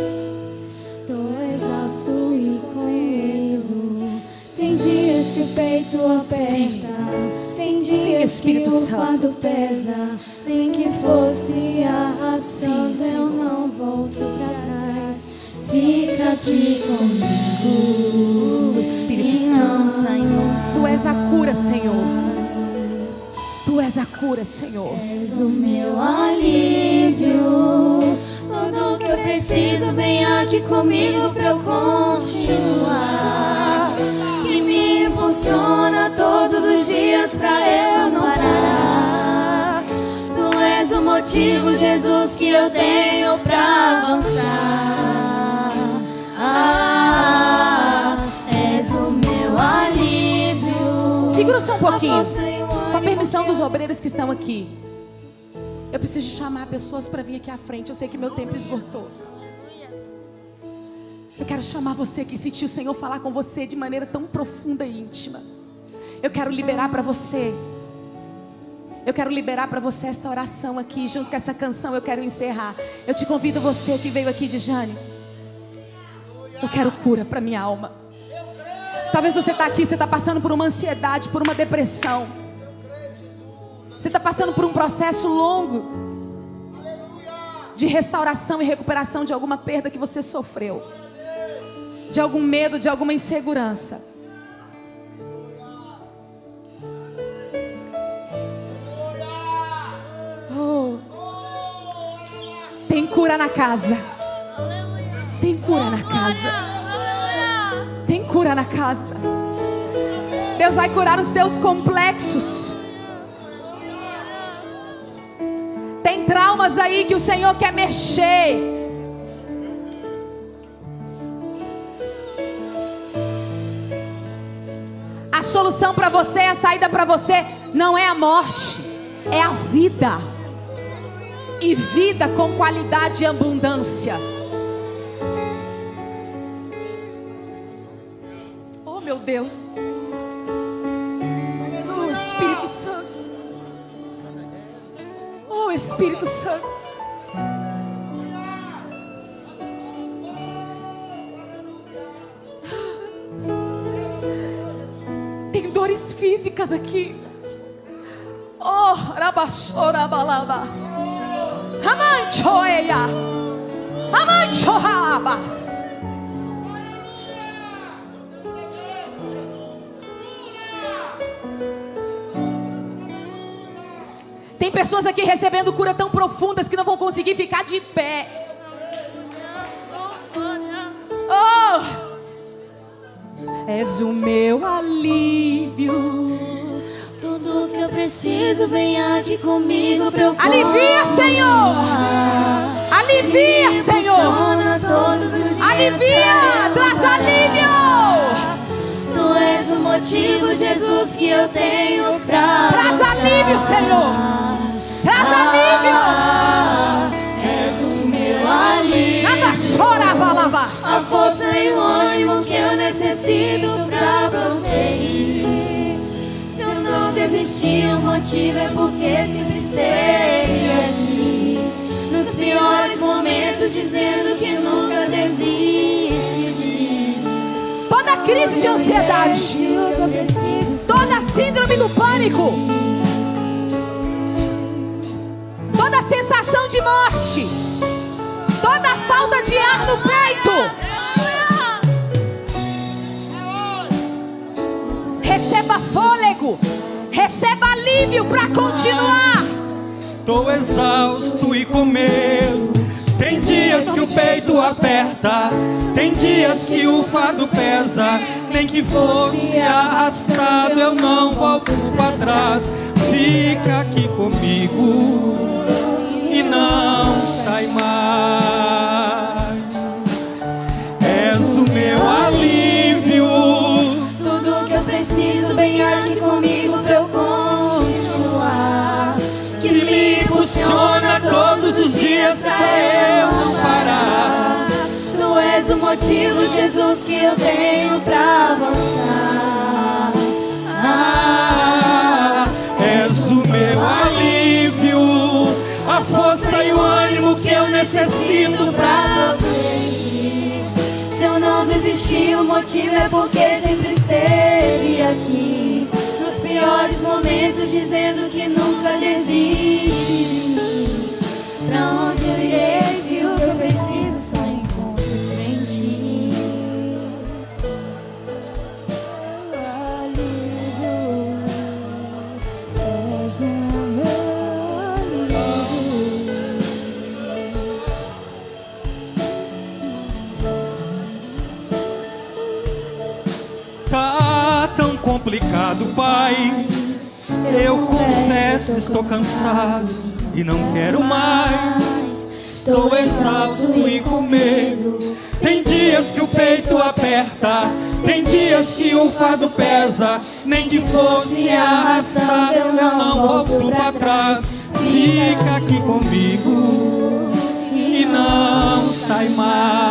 Tô exausto e com medo. Tem dias que o peito aperta. Sim. Tem dias Sim, Espírito que o Santo. fardo pesa. Nem que fosse arrastando, Sim, eu não volto pra trás. Fica aqui comigo, Espírito e não Santo. sai mais. Tu és a cura, Senhor. Tu és a cura, Senhor. És o meu alívio. Tudo que eu preciso, vem aqui comigo pra eu continuar. Que me impulsiona todos os dias pra eu não parar. Tu és o motivo, Jesus, que eu tenho pra avançar. És o meu alívio. Segura só um pouquinho. A força e o Com a ânimo permissão que dos eu obreiros que estão aqui, eu preciso chamar pessoas para vir aqui à frente. Eu sei que meu tempo esgotou. Eu quero chamar você que sentiu o Senhor falar com você de maneira tão profunda e íntima. Eu quero liberar para você. Eu quero liberar para você essa oração aqui. Junto com essa canção eu quero encerrar. Eu te convido, você que veio aqui de Jane. Eu quero cura para minha alma. Talvez você está aqui, você está passando por uma ansiedade, por uma depressão. Você está passando por um processo longo de restauração e recuperação de alguma perda que você sofreu, de algum medo, de alguma insegurança. Oh. Tem cura na casa. Tem cura na casa. Tem cura na casa. Deus vai curar os teus complexos. Tem traumas aí que o Senhor quer mexer. A solução para você, a saída para você não é a morte, é a vida. E vida com qualidade e abundância. Oh, meu Deus. Oh, Espírito Santo. Oh, Espírito Santo. físicas aqui. Oh, rabassora balabas. Amanchoeia. Amanchoabas. Tem pessoas aqui recebendo cura tão profundas que não vão conseguir ficar de pé. Oh! És o meu alívio. Tudo que eu preciso, vem aqui comigo pra eu alivia, Senhor! Alivia, Senhor! Todos os dias alivia! Traz alívio! Tu és o motivo, Jesus, que eu tenho pra traz alívio, Senhor! Traz alívio! És o meu alívio. Nada chora, balabás. A força e o ânimo que eu necessito pra prosseguir. Se eu não desistir, o motivo é porque sempre esteve aqui. Nos piores momentos, dizendo que nunca desiste de mim. Toda crise de ansiedade, toda síndrome do pânico, toda sensação de morte, toda falta de ar no peito, receba fôlego, receba alívio para continuar. Tô exausto e com medo. Tem dias que o peito aperta, tem dias que o fardo pesa. Nem que fosse arrastado, eu não volto pra trás. Fica aqui comigo e não sai mais. És o meu alívio. Tudo que eu preciso, vem aqui comigo pra eu continuar. Que me impulsiona todos os dias pra eu não parar. Tu és o motivo, Jesus, que eu tenho pra avançar. És o meu alívio, a força e o ânimo que eu necessito pra prosseguir. Se eu não desistir, o motivo é porque sempre esteve aqui. Nos piores momentos, dizendo que nunca desiste de mim. Pra onde eu irei se o que eu preciso só encontro em ti? És o meu alívio. Tá tão complicado, Pai. Eu confesso, estou cansado e não quero mais. Estou exausto e com medo. Tem dias que o peito aperta, tem dias que o fardo pesa. Nem que fosse arrastado, eu não volto pra trás. Fica aqui comigo e não sai mais.